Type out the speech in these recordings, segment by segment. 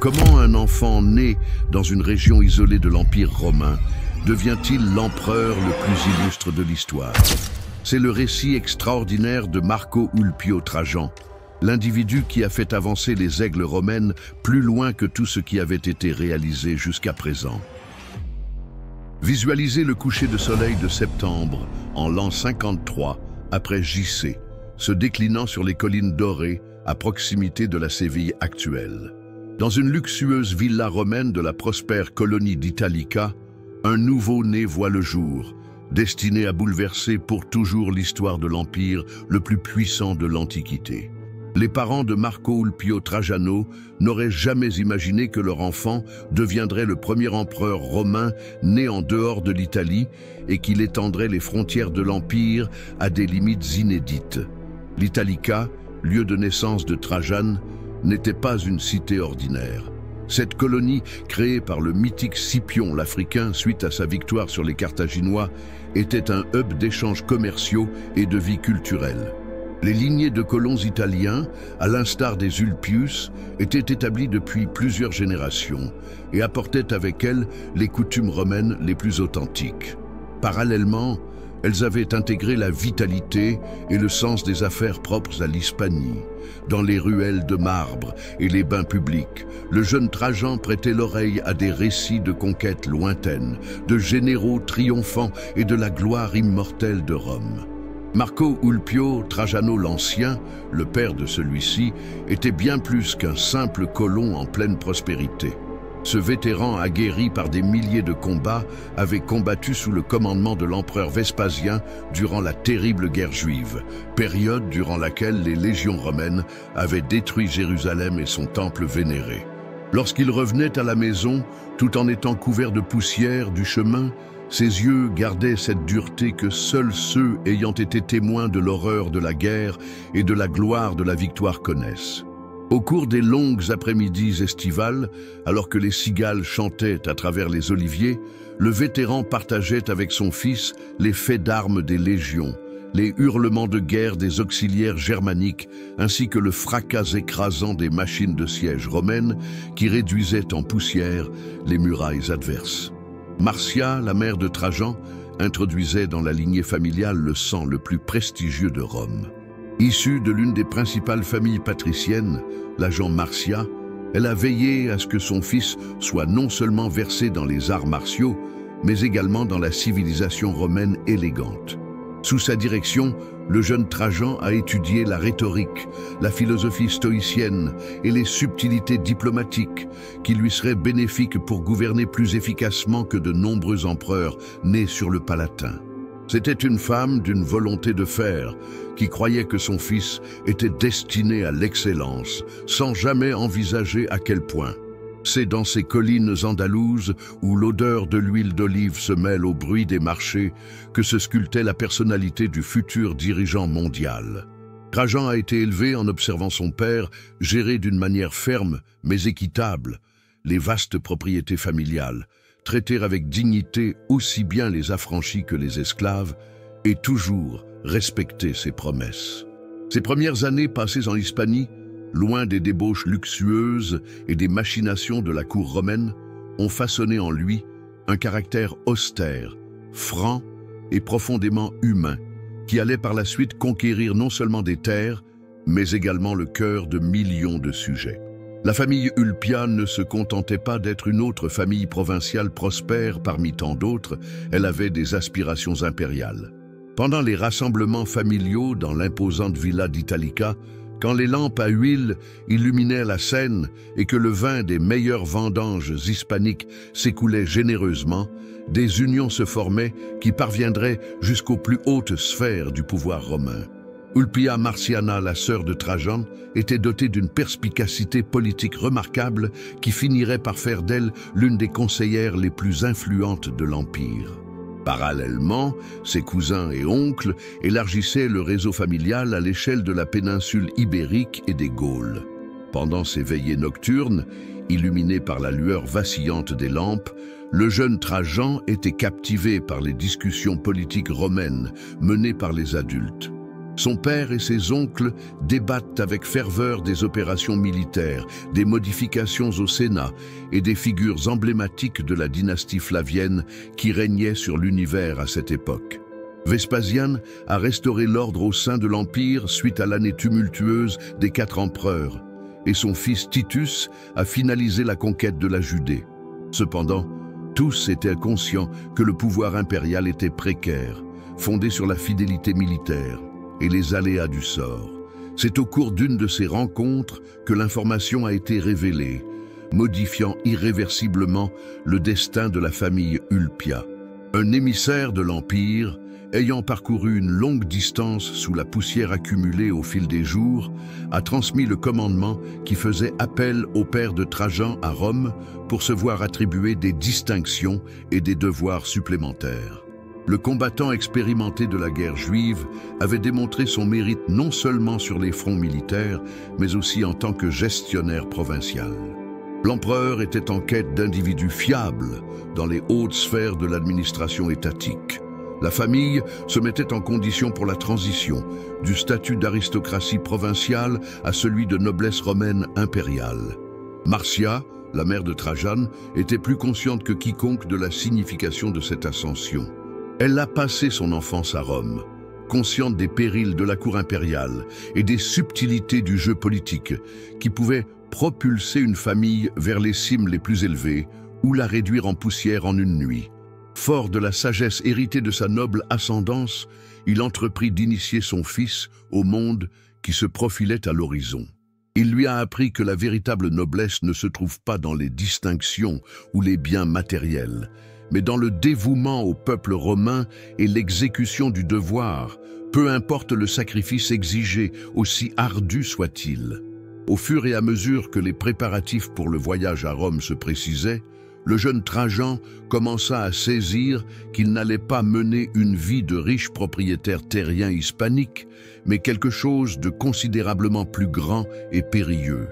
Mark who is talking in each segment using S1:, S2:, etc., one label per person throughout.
S1: Comment un enfant né dans une région isolée de l'Empire romain devient-il l'empereur le plus illustre de l'histoire? C'est le récit extraordinaire de Marco Ulpio Trajan, l'individu qui a fait avancer les aigles romaines plus loin que tout ce qui avait été réalisé jusqu'à présent. Visualisez le coucher de soleil de septembre en l'an 53 après JC, se déclinant sur les collines dorées à proximité de la Séville actuelle. Dans une luxueuse villa romaine de la prospère colonie d'Italica, un nouveau-né voit le jour, destiné à bouleverser pour toujours l'histoire de l'empire le plus puissant de l'Antiquité. Les parents de Marco Ulpio Trajano n'auraient jamais imaginé que leur enfant deviendrait le premier empereur romain né en dehors de l'Italie et qu'il étendrait les frontières de l'empire à des limites inédites. L'Italica, lieu de naissance de Trajan, n'était pas une cité ordinaire. Cette colonie, créée par le mythique Scipion l'Africain suite à sa victoire sur les Carthaginois, était un hub d'échanges commerciaux et de vie culturelle. Les lignées de colons italiens, à l'instar des Ulpius, étaient établies depuis plusieurs générations et apportaient avec elles les coutumes romaines les plus authentiques. Parallèlement, elles avaient intégré la vitalité et le sens des affaires propres à l'Hispanie. Dans les ruelles de marbre et les bains publics, le jeune Trajan prêtait l'oreille à des récits de conquêtes lointaines, de généraux triomphants et de la gloire immortelle de Rome. Marco Ulpio Trajano l'Ancien, le père de celui-ci, était bien plus qu'un simple colon en pleine prospérité. Ce vétéran aguerri par des milliers de combats avait combattu sous le commandement de l'empereur Vespasien durant la terrible guerre juive, période durant laquelle les légions romaines avaient détruit Jérusalem et son temple vénéré. Lorsqu'il revenait à la maison, tout en étant couvert de poussière du chemin, ses yeux gardaient cette dureté que seuls ceux ayant été témoins de l'horreur de la guerre et de la gloire de la victoire connaissent. Au cours des longues après-midi estivales, alors que les cigales chantaient à travers les oliviers, le vétéran partageait avec son fils les faits d'armes des légions, les hurlements de guerre des auxiliaires germaniques, ainsi que le fracas écrasant des machines de siège romaines qui réduisaient en poussière les murailles adverses. Marcia, la mère de Trajan, introduisait dans la lignée familiale le sang le plus prestigieux de Rome. Issue de l'une des principales familles patriciennes, la gens Marcia, elle a veillé à ce que son fils soit non seulement versé dans les arts martiaux, mais également dans la civilisation romaine élégante. Sous sa direction, le jeune Trajan a étudié la rhétorique, la philosophie stoïcienne et les subtilités diplomatiques qui lui seraient bénéfiques pour gouverner plus efficacement que de nombreux empereurs nés sur le Palatin. C'était une femme d'une volonté de fer, qui croyait que son fils était destiné à l'excellence, sans jamais envisager à quel point. C'est dans ces collines andalouses, où l'odeur de l'huile d'olive se mêle au bruit des marchés, que se sculptait la personnalité du futur dirigeant mondial. Trajan a été élevé en observant son père gérer d'une manière ferme, mais équitable, les vastes propriétés familiales, traiter avec dignité aussi bien les affranchis que les esclaves, et toujours respecter ses promesses. Ses premières années passées en Hispanie, loin des débauches luxueuses et des machinations de la cour romaine, ont façonné en lui un caractère austère, franc et profondément humain, qui allait par la suite conquérir non seulement des terres, mais également le cœur de millions de sujets. La famille Ulpia ne se contentait pas d'être une autre famille provinciale prospère parmi tant d'autres, elle avait des aspirations impériales. Pendant les rassemblements familiaux dans l'imposante villa d'Italica, quand les lampes à huile illuminaient la scène et que le vin des meilleures vendanges hispaniques s'écoulait généreusement, des unions se formaient qui parviendraient jusqu'aux plus hautes sphères du pouvoir romain. Ulpia Marciana, la sœur de Trajan, était dotée d'une perspicacité politique remarquable qui finirait par faire d'elle l'une des conseillères les plus influentes de l'Empire. Parallèlement, ses cousins et oncles élargissaient le réseau familial à l'échelle de la péninsule ibérique et des Gaules. Pendant ces veillées nocturnes, illuminées par la lueur vacillante des lampes, le jeune Trajan était captivé par les discussions politiques romaines menées par les adultes. Son père et ses oncles débattent avec ferveur des opérations militaires, des modifications au Sénat et des figures emblématiques de la dynastie flavienne qui régnait sur l'univers à cette époque. Vespasien a restauré l'ordre au sein de l'Empire suite à l'année tumultueuse des 4 empereurs, et son fils Titus a finalisé la conquête de la Judée. Cependant, tous étaient conscients que le pouvoir impérial était précaire, fondé sur la fidélité militaire et les aléas du sort. C'est au cours d'une de ces rencontres que l'information a été révélée, modifiant irréversiblement le destin de la famille Ulpia. Un émissaire de l'Empire, ayant parcouru une longue distance sous la poussière accumulée au fil des jours, a transmis le commandement qui faisait appel au père de Trajan à Rome pour se voir attribuer des distinctions et des devoirs supplémentaires. Le combattant expérimenté de la guerre juive avait démontré son mérite non seulement sur les fronts militaires, mais aussi en tant que gestionnaire provincial. L'empereur était en quête d'individus fiables dans les hautes sphères de l'administration étatique. La famille se mettait en condition pour la transition du statut d'aristocratie provinciale à celui de noblesse romaine impériale. Marcia, la mère de Trajan, était plus consciente que quiconque de la signification de cette ascension. Elle a passé son enfance à Rome, consciente des périls de la cour impériale et des subtilités du jeu politique qui pouvaient propulser une famille vers les cimes les plus élevées ou la réduire en poussière en une nuit. Fort de la sagesse héritée de sa noble ascendance, il entreprit d'initier son fils au monde qui se profilait à l'horizon. Il lui a appris que la véritable noblesse ne se trouve pas dans les distinctions ou les biens matériels, mais dans le dévouement au peuple romain et l'exécution du devoir, peu importe le sacrifice exigé, aussi ardu soit-il. Au fur et à mesure que les préparatifs pour le voyage à Rome se précisaient, le jeune Trajan commença à saisir qu'il n'allait pas mener une vie de riche propriétaire terrien hispanique, mais quelque chose de considérablement plus grand et périlleux.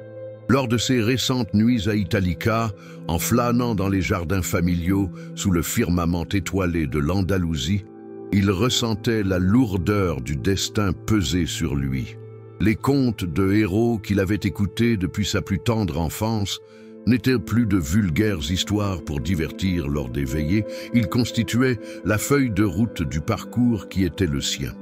S1: Lors de ses récentes nuits à Italica, en flânant dans les jardins familiaux sous le firmament étoilé de l'Andalousie, il ressentait la lourdeur du destin peser sur lui. Les contes de héros qu'il avait écoutés depuis sa plus tendre enfance n'étaient plus de vulgaires histoires pour divertir lors des veillées, ils constituaient la feuille de route du parcours qui était le sien.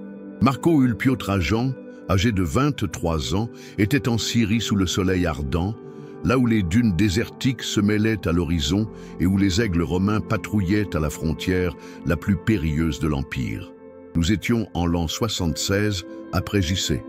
S1: Marco Ulpio Trajan, âgé de 23 ans, était en Syrie sous le soleil ardent, là où les dunes désertiques se mêlaient à l'horizon et où les aigles romains patrouillaient à la frontière la plus périlleuse de l'Empire. Nous étions en l'an 76 après JC,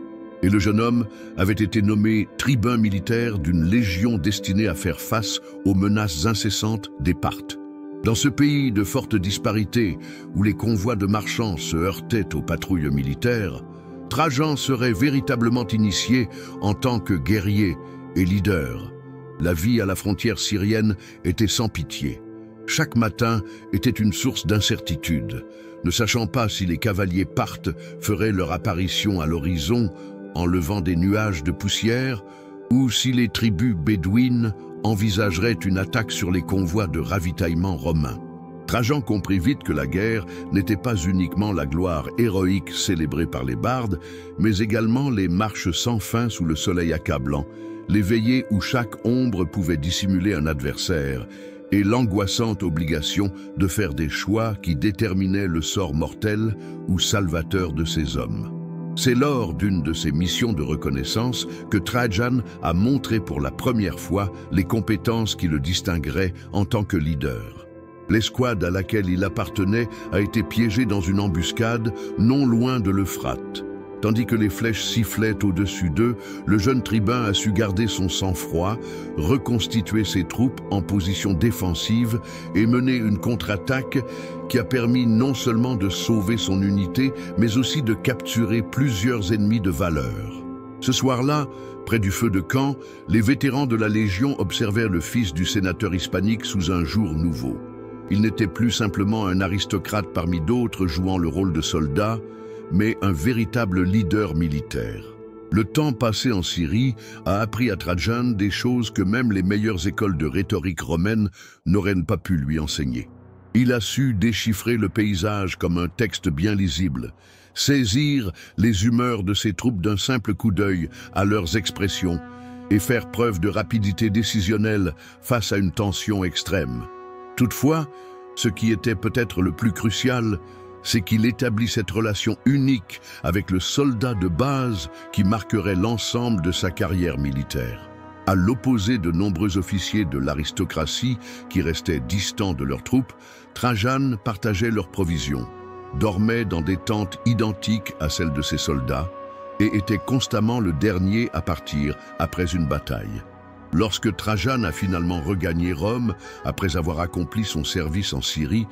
S1: et le jeune homme avait été nommé tribun militaire d'une légion destinée à faire face aux menaces incessantes des Parthes. Dans ce pays de forte disparité, où les convois de marchands se heurtaient aux patrouilles militaires, Trajan serait véritablement initié en tant que guerrier et leader. La vie à la frontière syrienne était sans pitié. Chaque matin était une source d'incertitude, ne sachant pas si les cavaliers parthes feraient leur apparition à l'horizon en levant des nuages de poussière, ou si les tribus bédouines envisageraient une attaque sur les convois de ravitaillement romains. Trajan comprit vite que la guerre n'était pas uniquement la gloire héroïque célébrée par les bardes, mais également les marches sans fin sous le soleil accablant, les veillées où chaque ombre pouvait dissimuler un adversaire, et l'angoissante obligation de faire des choix qui déterminaient le sort mortel ou salvateur de ces hommes. C'est lors d'une de ses missions de reconnaissance que Trajan a montré pour la première fois les compétences qui le distingueraient en tant que leader. L'escouade à laquelle il appartenait a été piégée dans une embuscade non loin de l'Euphrate. Tandis que les flèches sifflaient au-dessus d'eux, le jeune tribun a su garder son sang-froid, reconstituer ses troupes en position défensive et mener une contre-attaque qui a permis non seulement de sauver son unité, mais aussi de capturer plusieurs ennemis de valeur. Ce soir-là, près du feu de camp, les vétérans de la Légion observèrent le fils du sénateur hispanique sous un jour nouveau. Il n'était plus simplement un aristocrate parmi d'autres jouant le rôle de soldat, mais un véritable leader militaire. Le temps passé en Syrie a appris à Trajan des choses que même les meilleures écoles de rhétorique romaine n'auraient pas pu lui enseigner. Il a su déchiffrer le paysage comme un texte bien lisible, saisir les humeurs de ses troupes d'un simple coup d'œil à leurs expressions et faire preuve de rapidité décisionnelle face à une tension extrême. Toutefois, ce qui était peut-être le plus crucial, c'est qu'il établit cette relation unique avec le soldat de base qui marquerait l'ensemble de sa carrière militaire. À l'opposé de nombreux officiers de l'aristocratie qui restaient distants de leurs troupes, Trajan partageait leurs provisions, dormait dans des tentes identiques à celles de ses soldats et était constamment le dernier à partir après une bataille. Lorsque Trajan a finalement regagné Rome, après avoir accompli son service en Syrie,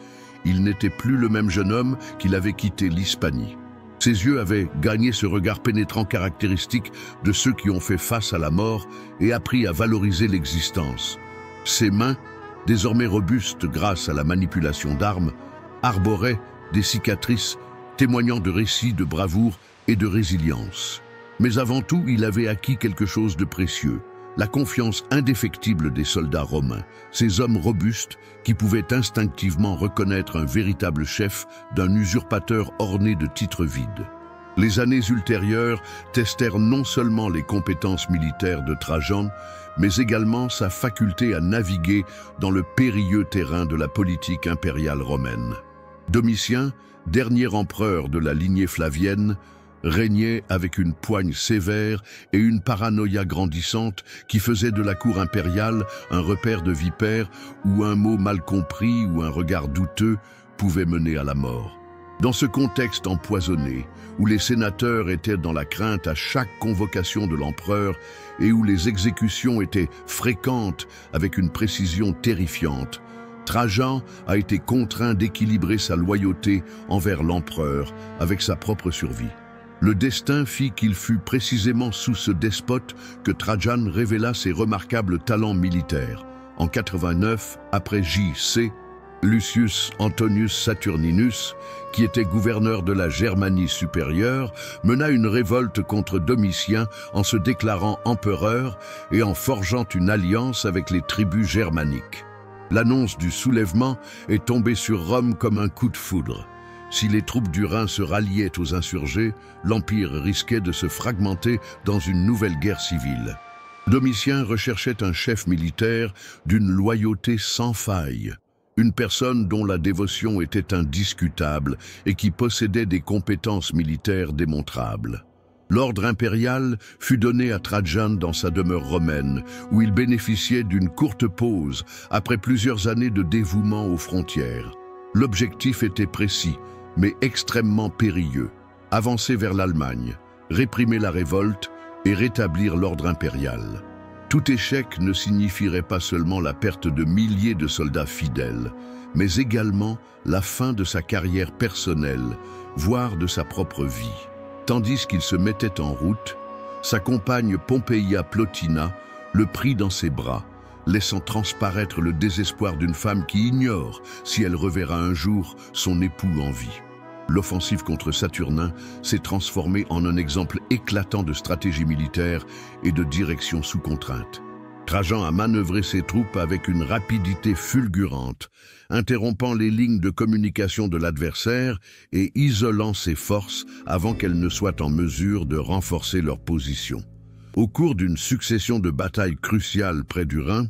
S1: il n'était plus le même jeune homme qu'il avait quitté l'Hispanie. Ses yeux avaient gagné ce regard pénétrant caractéristique de ceux qui ont fait face à la mort et appris à valoriser l'existence. Ses mains, désormais robustes grâce à la manipulation d'armes, arboraient des cicatrices témoignant de récits de bravoure et de résilience. Mais avant tout, il avait acquis quelque chose de précieux, la confiance indéfectible des soldats romains, ces hommes robustes qui pouvaient instinctivement reconnaître un véritable chef d'un usurpateur orné de titres vides. Les années ultérieures testèrent non seulement les compétences militaires de Trajan, mais également sa faculté à naviguer dans le périlleux terrain de la politique impériale romaine. Domitien, dernier empereur de la lignée flavienne, régnait avec une poigne sévère et une paranoïa grandissante qui faisait de la cour impériale un repère de vipères où un mot mal compris ou un regard douteux pouvait mener à la mort. Dans ce contexte empoisonné, où les sénateurs étaient dans la crainte à chaque convocation de l'empereur et où les exécutions étaient fréquentes avec une précision terrifiante, Trajan a été contraint d'équilibrer sa loyauté envers l'empereur avec sa propre survie. Le destin fit qu'il fut précisément sous ce despote que Trajan révéla ses remarquables talents militaires. En 89, après J.C., Lucius Antonius Saturninus, qui était gouverneur de la Germanie supérieure, mena une révolte contre Domitien en se déclarant empereur et en forgeant une alliance avec les tribus germaniques. L'annonce du soulèvement est tombée sur Rome comme un coup de foudre. Si les troupes du Rhin se ralliaient aux insurgés, l'Empire risquait de se fragmenter dans une nouvelle guerre civile. Domitien recherchait un chef militaire d'une loyauté sans faille, une personne dont la dévotion était indiscutable et qui possédait des compétences militaires démontrables. L'ordre impérial fut donné à Trajan dans sa demeure romaine, où il bénéficiait d'une courte pause après plusieurs années de dévouement aux frontières. L'objectif était précis, mais extrêmement périlleux: avancer vers l'Allemagne, réprimer la révolte et rétablir l'ordre impérial. Tout échec ne signifierait pas seulement la perte de milliers de soldats fidèles, mais également la fin de sa carrière personnelle, voire de sa propre vie. Tandis qu'il se mettait en route, sa compagne Pompeia Plotina le prit dans ses bras, laissant transparaître le désespoir d'une femme qui ignore si elle reverra un jour son époux en vie. L'offensive contre Saturnin s'est transformée en un exemple éclatant de stratégie militaire et de direction sous contrainte. Trajan a manœuvré ses troupes avec une rapidité fulgurante, interrompant les lignes de communication de l'adversaire et isolant ses forces avant qu'elles ne soient en mesure de renforcer leur position. Au cours d'une succession de batailles cruciales près du Rhin,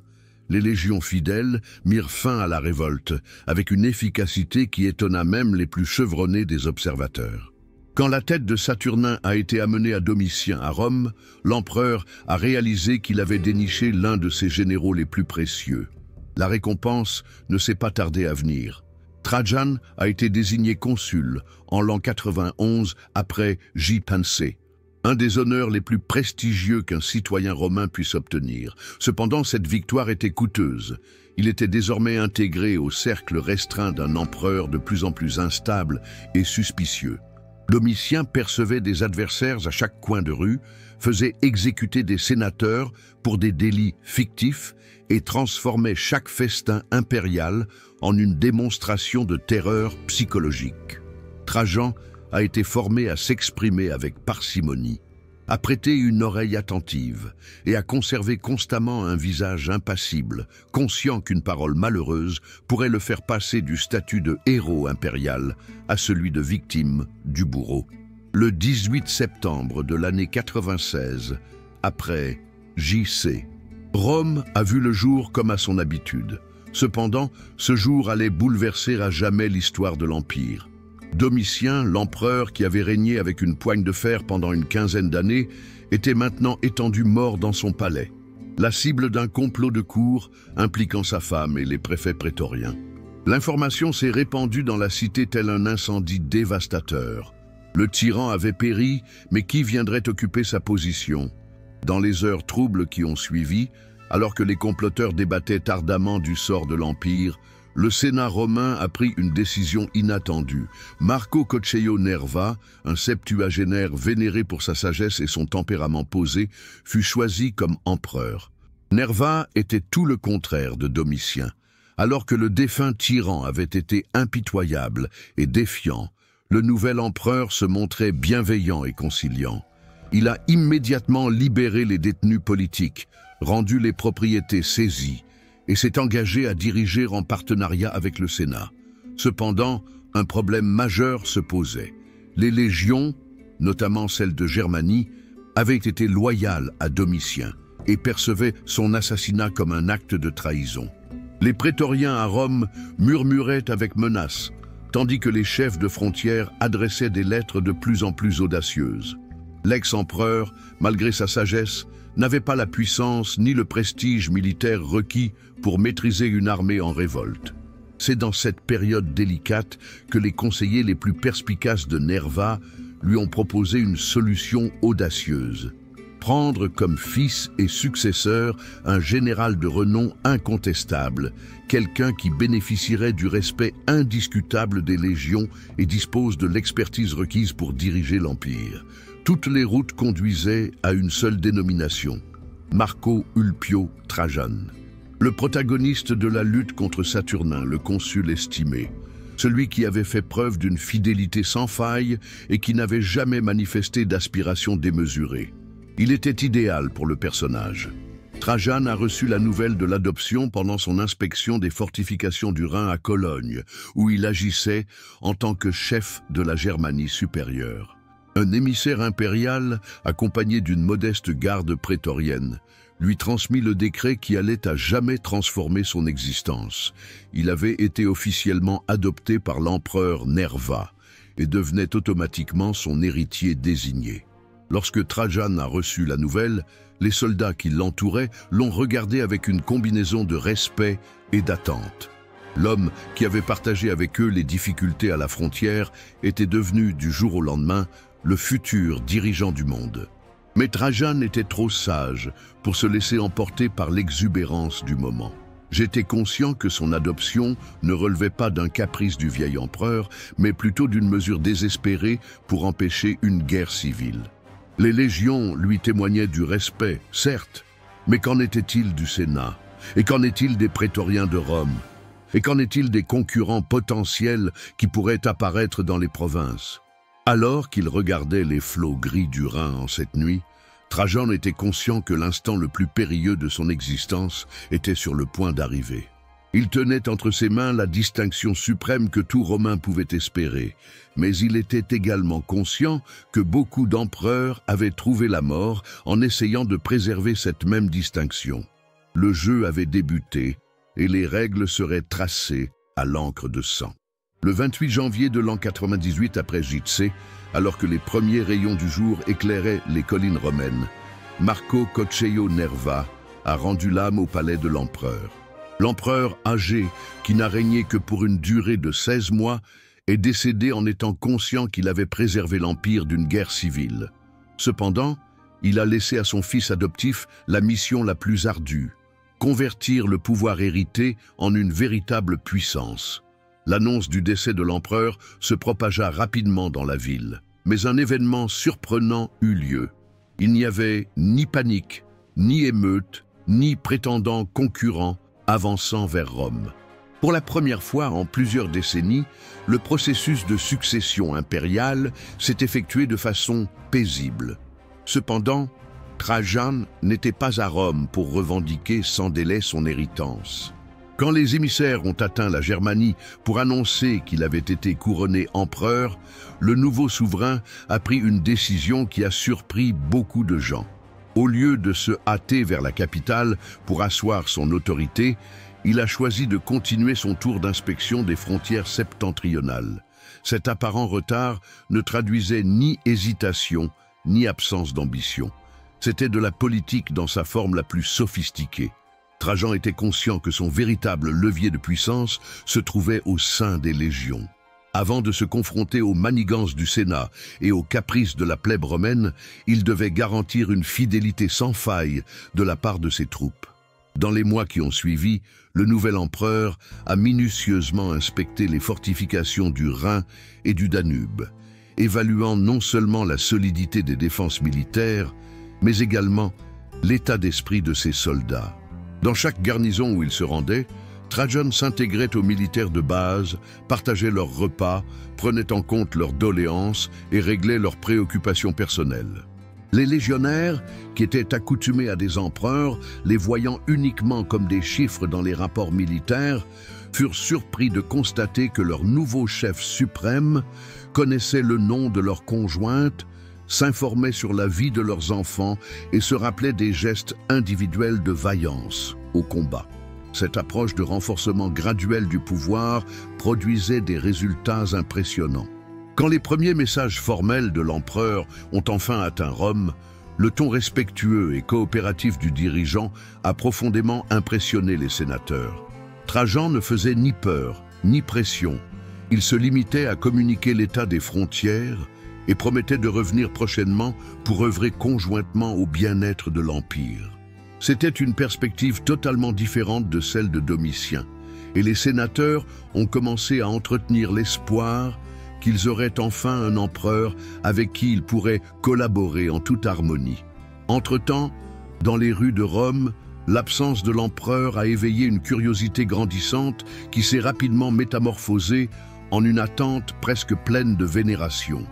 S1: les légions fidèles mirent fin à la révolte, avec une efficacité qui étonna même les plus chevronnés des observateurs. Quand la tête de Saturnin a été amenée à Domitien à Rome, l'empereur a réalisé qu'il avait déniché l'un de ses généraux les plus précieux. La récompense ne s'est pas tardé à venir. Trajan a été désigné consul en l'an 91 après J. Pensée, un des honneurs les plus prestigieux qu'un citoyen romain puisse obtenir. Cependant, cette victoire était coûteuse. Il était désormais intégré au cercle restreint d'un empereur de plus en plus instable et suspicieux. Domitien percevait des adversaires à chaque coin de rue, faisait exécuter des sénateurs pour des délits fictifs et transformait chaque festin impérial en une démonstration de terreur psychologique. Trajan a été formé à s'exprimer avec parcimonie, à prêter une oreille attentive et à conserver constamment un visage impassible, conscient qu'une parole malheureuse pourrait le faire passer du statut de héros impérial à celui de victime du bourreau. Le 18 septembre de l'année 96, après JC, Rome a vu le jour comme à son habitude. Cependant, ce jour allait bouleverser à jamais l'histoire de l'Empire. Domitien, l'empereur qui avait régné avec une poigne de fer pendant une quinzaine d'années, était maintenant étendu mort dans son palais, la cible d'un complot de cour impliquant sa femme et les préfets prétoriens. L'information s'est répandue dans la cité tel un incendie dévastateur. Le tyran avait péri, mais qui viendrait occuper sa position? Dans les heures troubles qui ont suivi, alors que les comploteurs débattaient ardemment du sort de l'Empire, le Sénat romain a pris une décision inattendue. Marco Coccheio Nerva, un septuagénaire vénéré pour sa sagesse et son tempérament posé, fut choisi comme empereur. Nerva était tout le contraire de Domitien. Alors que le défunt tyran avait été impitoyable et défiant, le nouvel empereur se montrait bienveillant et conciliant. Il a immédiatement libéré les détenus politiques, rendu les propriétés saisies, et s'est engagé à diriger en partenariat avec le Sénat. Cependant, un problème majeur se posait. Les légions, notamment celles de Germanie, avaient été loyales à Domitien et percevaient son assassinat comme un acte de trahison. Les prétoriens à Rome murmuraient avec menace, tandis que les chefs de frontière adressaient des lettres de plus en plus audacieuses. L'ex-empereur, malgré sa sagesse, n'avait pas la puissance ni le prestige militaire requis pour maîtriser une armée en révolte. C'est dans cette période délicate que les conseillers les plus perspicaces de Nerva lui ont proposé une solution audacieuse. Prendre comme fils et successeur un général de renom incontestable, quelqu'un qui bénéficierait du respect indiscutable des légions et dispose de l'expertise requise pour diriger l'Empire. Toutes les routes conduisaient à une seule dénomination, Marco Ulpio Trajan. Le protagoniste de la lutte contre Saturnin, le consul estimé, celui qui avait fait preuve d'une fidélité sans faille et qui n'avait jamais manifesté d'aspiration démesurée. Il était idéal pour le personnage. Trajan a reçu la nouvelle de l'adoption pendant son inspection des fortifications du Rhin à Cologne, où il agissait en tant que chef de la Germanie supérieure. Un émissaire impérial, accompagné d'une modeste garde prétorienne, lui transmit le décret qui allait à jamais transformer son existence. Il avait été officiellement adopté par l'empereur Nerva et devenait automatiquement son héritier désigné. Lorsque Trajan a reçu la nouvelle, les soldats qui l'entouraient l'ont regardé avec une combinaison de respect et d'attente. L'homme qui avait partagé avec eux les difficultés à la frontière était devenu, du jour au lendemain, le futur dirigeant du monde. Mais Trajan était trop sage pour se laisser emporter par l'exubérance du moment. J'étais conscient que son adoption ne relevait pas d'un caprice du vieil empereur, mais plutôt d'une mesure désespérée pour empêcher une guerre civile. Les légions lui témoignaient du respect, certes, mais qu'en était-il du Sénat? Et qu'en est-il des prétoriens de Rome? Et qu'en est-il des concurrents potentiels qui pourraient apparaître dans les provinces? Alors qu'il regardait les flots gris du Rhin en cette nuit, Trajan était conscient que l'instant le plus périlleux de son existence était sur le point d'arriver. Il tenait entre ses mains la distinction suprême que tout Romain pouvait espérer, mais il était également conscient que beaucoup d'empereurs avaient trouvé la mort en essayant de préserver cette même distinction. Le jeu avait débuté et les règles seraient tracées à l'encre de sang. Le 28 janvier de l'an 98 après JC, alors que les premiers rayons du jour éclairaient les collines romaines, Marco Coccheio Nerva a rendu l'âme au palais de l'empereur. L'empereur âgé, qui n'a régné que pour une durée de 16 mois, est décédé en étant conscient qu'il avait préservé l'Empire d'une guerre civile. Cependant, il a laissé à son fils adoptif la mission la plus ardue, convertir le pouvoir hérité en une véritable puissance. L'annonce du décès de l'empereur se propagea rapidement dans la ville, mais un événement surprenant eut lieu. Il n'y avait ni panique, ni émeute, ni prétendant concurrent avançant vers Rome. Pour la première fois en plusieurs décennies, le processus de succession impériale s'est effectué de façon paisible. Cependant, Trajan n'était pas à Rome pour revendiquer sans délai son héritance. Quand les émissaires ont atteint la Germanie pour annoncer qu'il avait été couronné empereur, le nouveau souverain a pris une décision qui a surpris beaucoup de gens. Au lieu de se hâter vers la capitale pour asseoir son autorité, il a choisi de continuer son tour d'inspection des frontières septentrionales. Cet apparent retard ne traduisait ni hésitation, ni absence d'ambition. C'était de la politique dans sa forme la plus sophistiquée. Trajan était conscient que son véritable levier de puissance se trouvait au sein des légions. Avant de se confronter aux manigances du Sénat et aux caprices de la plèbe romaine, il devait garantir une fidélité sans faille de la part de ses troupes. Dans les mois qui ont suivi, le nouvel empereur a minutieusement inspecté les fortifications du Rhin et du Danube, évaluant non seulement la solidité des défenses militaires, mais également l'état d'esprit de ses soldats. Dans chaque garnison où il se rendait, Trajan s'intégrait aux militaires de base, partageait leurs repas, prenait en compte leurs doléances et réglait leurs préoccupations personnelles. Les légionnaires, qui étaient accoutumés à des empereurs, les voyant uniquement comme des chiffres dans les rapports militaires, furent surpris de constater que leur nouveau chef suprême connaissait le nom de leur conjointe, s'informait sur la vie de leurs enfants et se rappelait des gestes individuels de vaillance au combat. Cette approche de renforcement graduel du pouvoir produisait des résultats impressionnants. Quand les premiers messages formels de l'empereur ont enfin atteint Rome, le ton respectueux et coopératif du dirigeant a profondément impressionné les sénateurs. Trajan ne faisait ni peur, ni pression. Il se limitait à communiquer l'état des frontières et promettait de revenir prochainement pour œuvrer conjointement au bien-être de l'Empire. C'était une perspective totalement différente de celle de Domitien, et les sénateurs ont commencé à entretenir l'espoir qu'ils auraient enfin un empereur avec qui ils pourraient collaborer en toute harmonie. Entre-temps, dans les rues de Rome, l'absence de l'empereur a éveillé une curiosité grandissante qui s'est rapidement métamorphosée en une attente presque pleine de vénération.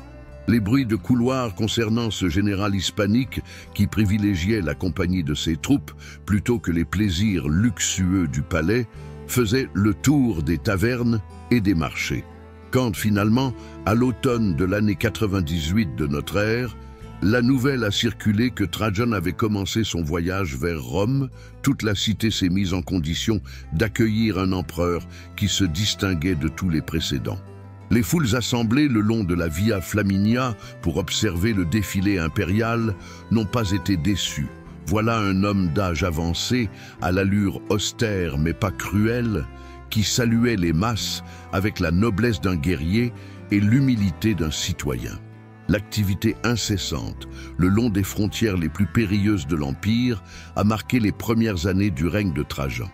S1: Les bruits de couloir concernant ce général hispanique qui privilégiait la compagnie de ses troupes plutôt que les plaisirs luxueux du palais faisaient le tour des tavernes et des marchés. Quand finalement, à l'automne de l'année 98 de notre ère, la nouvelle a circulé que Trajan avait commencé son voyage vers Rome, toute la cité s'est mise en condition d'accueillir un empereur qui se distinguait de tous les précédents. Les foules assemblées le long de la Via Flaminia pour observer le défilé impérial n'ont pas été déçues. Voilà un homme d'âge avancé, à l'allure austère mais pas cruelle, qui saluait les masses avec la noblesse d'un guerrier et l'humilité d'un citoyen. L'activité incessante, le long des frontières les plus périlleuses de l'Empire, a marqué les premières années du règne de Trajan.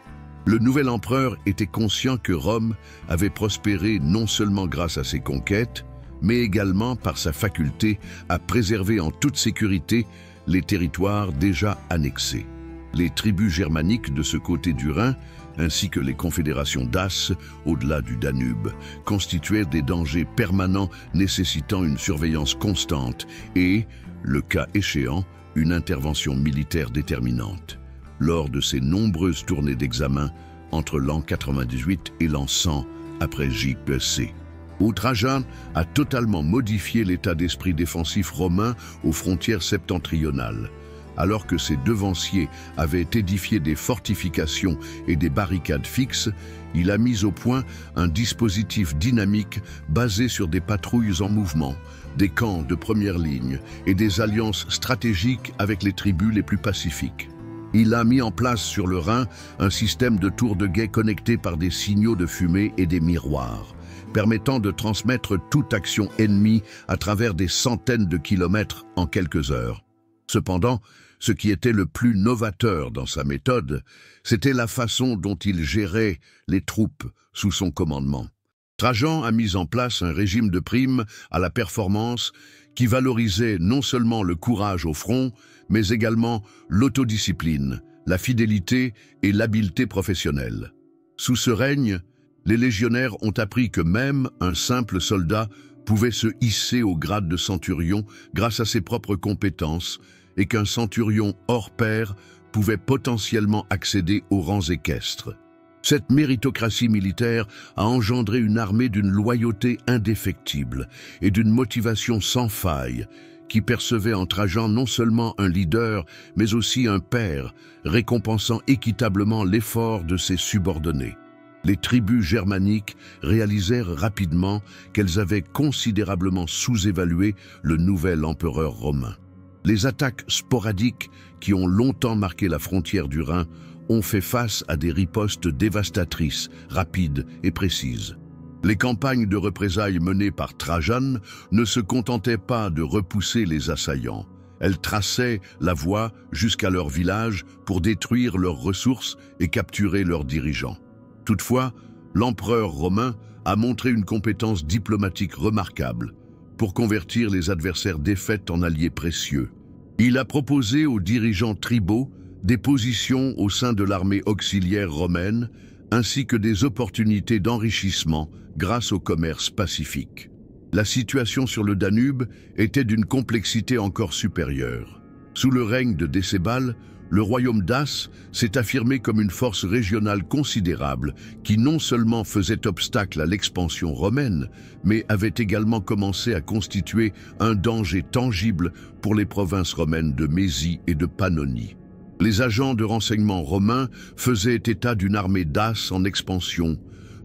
S1: Le nouvel empereur était conscient que Rome avait prospéré non seulement grâce à ses conquêtes, mais également par sa faculté à préserver en toute sécurité les territoires déjà annexés. Les tribus germaniques de ce côté du Rhin, ainsi que les confédérations daces au-delà du Danube, constituaient des dangers permanents nécessitant une surveillance constante et, le cas échéant, une intervention militaire déterminante. Lors de ces nombreuses tournées d'examen entre l'an 98 et l'an 100 après J.P.C., où Trajan a totalement modifié l'état d'esprit défensif romain aux frontières septentrionales. Alors que ses devanciers avaient édifié des fortifications et des barricades fixes, il a mis au point un dispositif dynamique basé sur des patrouilles en mouvement, des camps de première ligne et des alliances stratégiques avec les tribus les plus pacifiques. Il a mis en place sur le Rhin un système de tours de guet connectés par des signaux de fumée et des miroirs, permettant de transmettre toute action ennemie à travers des centaines de kilomètres en quelques heures. Cependant, ce qui était le plus novateur dans sa méthode, c'était la façon dont il gérait les troupes sous son commandement. Trajan a mis en place un régime de primes à la performance qui valorisait non seulement le courage au front, mais également l'autodiscipline, la fidélité et l'habileté professionnelle. Sous ce règne, les légionnaires ont appris que même un simple soldat pouvait se hisser au grade de centurion grâce à ses propres compétences et qu'un centurion hors pair pouvait potentiellement accéder aux rangs équestres. Cette méritocratie militaire a engendré une armée d'une loyauté indéfectible et d'une motivation sans faille, qui percevait en Trajan non seulement un leader, mais aussi un père, récompensant équitablement l'effort de ses subordonnés. Les tribus germaniques réalisèrent rapidement qu'elles avaient considérablement sous-évalué le nouvel empereur romain. Les attaques sporadiques qui ont longtemps marqué la frontière du Rhin ont fait face à des ripostes dévastatrices, rapides et précises. Les campagnes de représailles menées par Trajan ne se contentaient pas de repousser les assaillants. Elles traçaient la voie jusqu'à leur village pour détruire leurs ressources et capturer leurs dirigeants. Toutefois, l'empereur romain a montré une compétence diplomatique remarquable pour convertir les adversaires défaites en alliés précieux. Il a proposé aux dirigeants tribaux des positions au sein de l'armée auxiliaire romaine, ainsi que des opportunités d'enrichissement grâce au commerce pacifique. La situation sur le Danube était d'une complexité encore supérieure. Sous le règne de Décébal, le royaume d'As s'est affirmé comme une force régionale considérable qui non seulement faisait obstacle à l'expansion romaine, mais avait également commencé à constituer un danger tangible pour les provinces romaines de Mésie et de Pannonie. Les agents de renseignement romains faisaient état d'une armée d'As en expansion,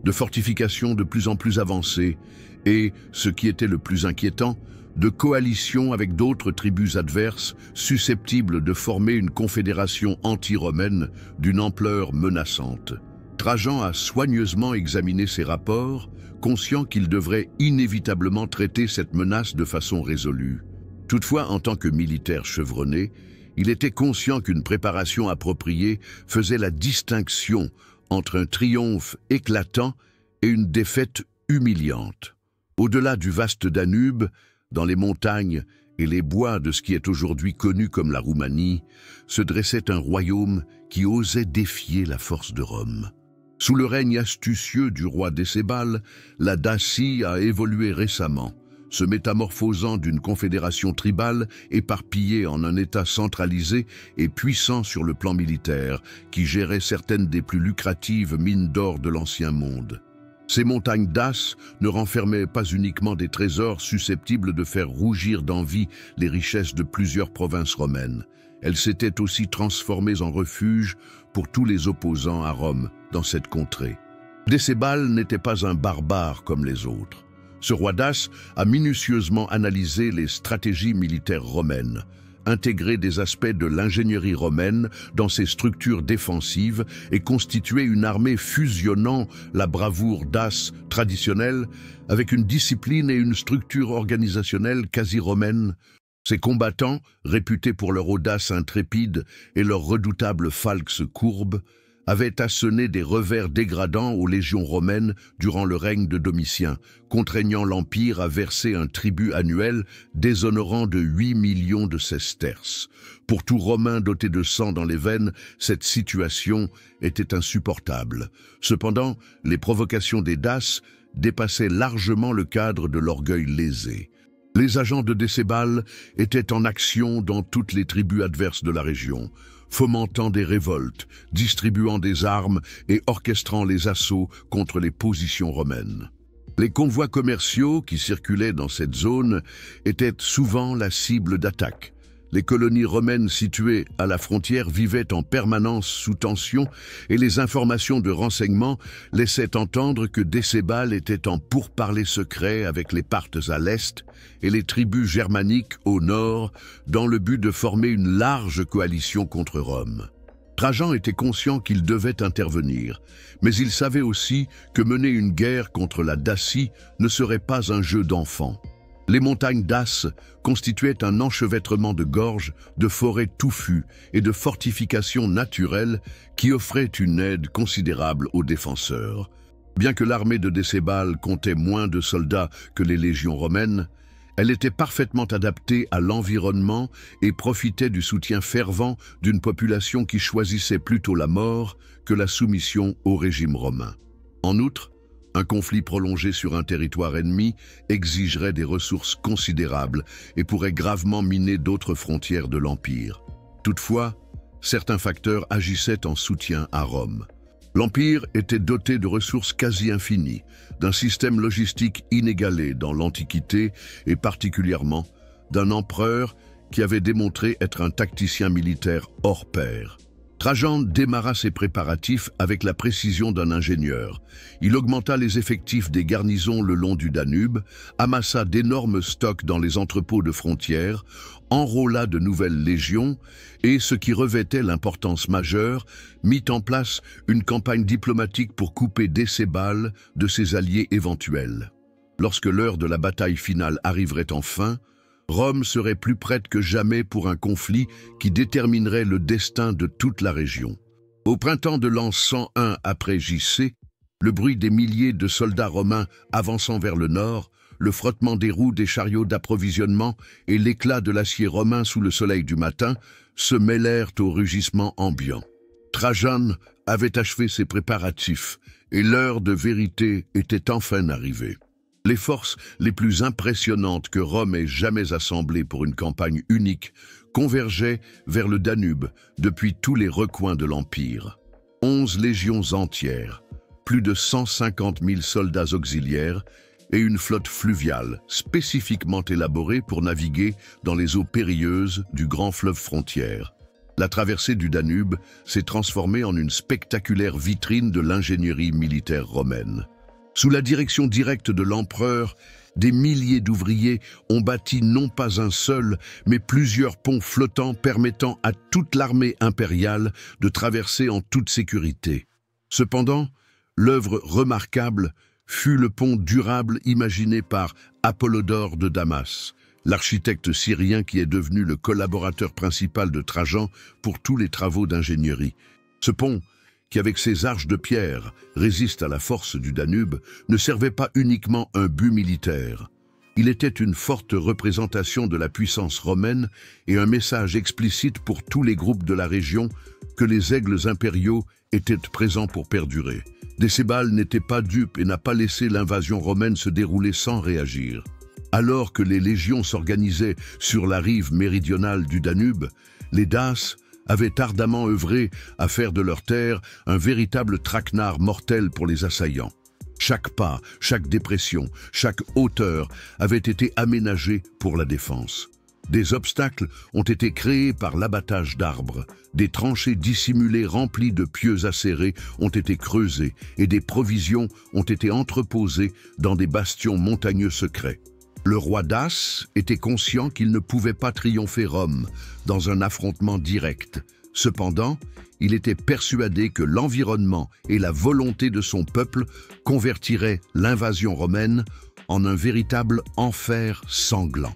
S1: de fortifications de plus en plus avancées et, ce qui était le plus inquiétant, de coalitions avec d'autres tribus adverses susceptibles de former une confédération anti-romaine d'une ampleur menaçante. Trajan a soigneusement examiné ces rapports, conscient qu'il devrait inévitablement traiter cette menace de façon résolue. Toutefois, en tant que militaire chevronné, il était conscient qu'une préparation appropriée faisait la distinction entre un triomphe éclatant et une défaite humiliante. Au-delà du vaste Danube, dans les montagnes et les bois de ce qui est aujourd'hui connu comme la Roumanie, se dressait un royaume qui osait défier la force de Rome. Sous le règne astucieux du roi Décébal, la Dacie a évolué récemment, se métamorphosant d'une confédération tribale éparpillée en un État centralisé et puissant sur le plan militaire, qui gérait certaines des plus lucratives mines d'or de l'ancien monde. Ces montagnes d'As ne renfermaient pas uniquement des trésors susceptibles de faire rougir d'envie les richesses de plusieurs provinces romaines. Elles s'étaient aussi transformées en refuge pour tous les opposants à Rome dans cette contrée. Décébal n'était pas un barbare comme les autres. Ce roi d'As a minutieusement analysé les stratégies militaires romaines, intégré des aspects de l'ingénierie romaine dans ses structures défensives et constitué une armée fusionnant la bravoure d'As traditionnelle avec une discipline et une structure organisationnelle quasi romaine. Ces combattants, réputés pour leur audace intrépide et leur redoutable falx courbe, avaient asséné des revers dégradants aux légions romaines durant le règne de Domitien, contraignant l'Empire à verser un tribut annuel déshonorant de 8 millions de sesterces. Pour tout Romain doté de sang dans les veines, cette situation était insupportable. Cependant, les provocations des Daces dépassaient largement le cadre de l'orgueil lésé. Les agents de Décébal étaient en action dans toutes les tribus adverses de la région, fomentant des révoltes, distribuant des armes et orchestrant les assauts contre les positions romaines. Les convois commerciaux qui circulaient dans cette zone étaient souvent la cible d'attaques. Les colonies romaines situées à la frontière vivaient en permanence sous tension et les informations de renseignement laissaient entendre que Décébal était en pourparlers secrets avec les Parthes à l'est et les tribus germaniques au nord dans le but de former une large coalition contre Rome. Trajan était conscient qu'il devait intervenir, mais il savait aussi que mener une guerre contre la Dacie ne serait pas un jeu d'enfant. Les montagnes d'As constituaient un enchevêtrement de gorges, de forêts touffues et de fortifications naturelles qui offraient une aide considérable aux défenseurs. Bien que l'armée de Décébal comptait moins de soldats que les légions romaines, elle était parfaitement adaptée à l'environnement et profitait du soutien fervent d'une population qui choisissait plutôt la mort que la soumission au régime romain. En outre, un conflit prolongé sur un territoire ennemi exigerait des ressources considérables et pourrait gravement miner d'autres frontières de l'Empire. Toutefois, certains facteurs agissaient en soutien à Rome. L'Empire était doté de ressources quasi infinies, d'un système logistique inégalé dans l'Antiquité et particulièrement d'un empereur qui avait démontré être un tacticien militaire hors pair. Trajan démarra ses préparatifs avec la précision d'un ingénieur. Il augmenta les effectifs des garnisons le long du Danube, amassa d'énormes stocks dans les entrepôts de frontières, enrôla de nouvelles légions et, ce qui revêtait l'importance majeure, mit en place une campagne diplomatique pour couper Décébal de ses alliés éventuels. Lorsque l'heure de la bataille finale arriverait enfin, Rome serait plus prête que jamais pour un conflit qui déterminerait le destin de toute la région. Au printemps de l'an 101 après JC, le bruit des milliers de soldats romains avançant vers le nord, le frottement des roues des chariots d'approvisionnement et l'éclat de l'acier romain sous le soleil du matin se mêlèrent au rugissement ambiant. Trajan avait achevé ses préparatifs et l'heure de vérité était enfin arrivée. Les forces les plus impressionnantes que Rome ait jamais assemblées pour une campagne unique convergeaient vers le Danube depuis tous les recoins de l'Empire. 11 légions entières, plus de 150 000 soldats auxiliaires et une flotte fluviale spécifiquement élaborée pour naviguer dans les eaux périlleuses du grand fleuve frontière. La traversée du Danube s'est transformée en une spectaculaire vitrine de l'ingénierie militaire romaine. Sous la direction directe de l'empereur, des milliers d'ouvriers ont bâti non pas un seul, mais plusieurs ponts flottants permettant à toute l'armée impériale de traverser en toute sécurité. Cependant, l'œuvre remarquable fut le pont durable imaginé par Apollodore de Damas, l'architecte syrien qui est devenu le collaborateur principal de Trajan pour tous les travaux d'ingénierie. Ce pont, qui avec ses arches de pierre résiste à la force du Danube, ne servait pas uniquement un but militaire. Il était une forte représentation de la puissance romaine et un message explicite pour tous les groupes de la région que les aigles impériaux étaient présents pour perdurer. Décébal n'était pas dupe et n'a pas laissé l'invasion romaine se dérouler sans réagir. Alors que les légions s'organisaient sur la rive méridionale du Danube, les Daces avaient ardemment œuvré à faire de leur terre un véritable traquenard mortel pour les assaillants. Chaque pas, chaque dépression, chaque hauteur avait été aménagé pour la défense. Des obstacles ont été créés par l'abattage d'arbres, des tranchées dissimulées remplies de pieux acérés ont été creusées et des provisions ont été entreposées dans des bastions montagneux secrets. Le roi Dace était conscient qu'il ne pouvait pas triompher Rome dans un affrontement direct. Cependant, il était persuadé que l'environnement et la volonté de son peuple convertiraient l'invasion romaine en un véritable enfer sanglant.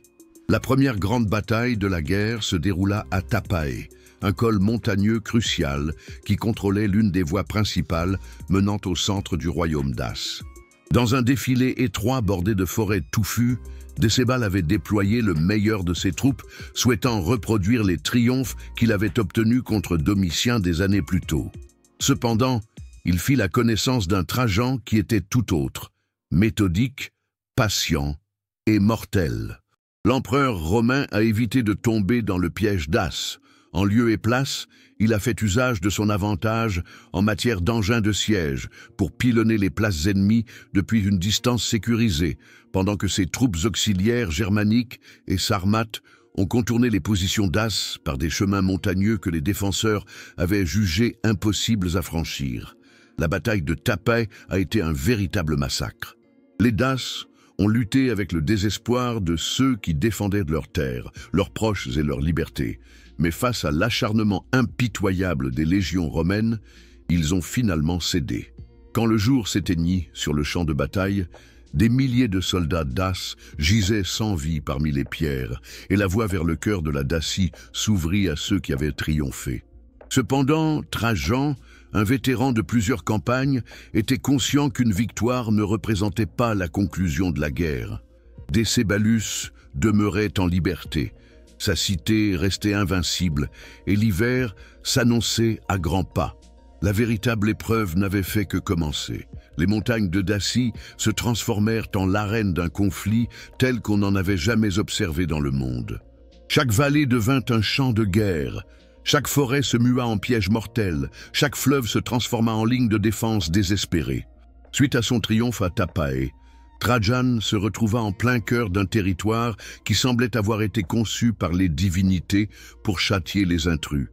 S1: La première grande bataille de la guerre se déroula à Tapae, un col montagneux crucial qui contrôlait l'une des voies principales menant au centre du royaume Dace. Dans un défilé étroit bordé de forêts touffues, Décébal avait déployé le meilleur de ses troupes, souhaitant reproduire les triomphes qu'il avait obtenus contre Domitien des années plus tôt. Cependant, il fit la connaissance d'un Trajan qui était tout autre, méthodique, patient et mortel. L'empereur romain a évité de tomber dans le piège Dace. En lieu et place, il a fait usage de son avantage en matière d'engins de siège pour pilonner les places ennemies depuis une distance sécurisée, pendant que ses troupes auxiliaires germaniques et sarmates ont contourné les positions Daces par des chemins montagneux que les défenseurs avaient jugés impossibles à franchir. La bataille de Tapae a été un véritable massacre. Les Daces ont lutté avec le désespoir de ceux qui défendaient leurs terres, leurs proches et leur liberté. Mais face à l'acharnement impitoyable des légions romaines, ils ont finalement cédé. Quand le jour s'éteignit sur le champ de bataille, des milliers de soldats daces gisaient sans vie parmi les pierres, et la voie vers le cœur de la Dacie s'ouvrit à ceux qui avaient triomphé. Cependant, Trajan, un vétéran de plusieurs campagnes, était conscient qu'une victoire ne représentait pas la conclusion de la guerre. Décébalus demeurait en liberté. Sa cité restait invincible et l'hiver s'annonçait à grands pas. La véritable épreuve n'avait fait que commencer. Les montagnes de Dacie se transformèrent en l'arène d'un conflit tel qu'on n'en avait jamais observé dans le monde. Chaque vallée devint un champ de guerre. Chaque forêt se mua en piège mortel, chaque fleuve se transforma en ligne de défense désespérée. Suite à son triomphe à Tapae, Trajan se retrouva en plein cœur d'un territoire qui semblait avoir été conçu par les divinités pour châtier les intrus.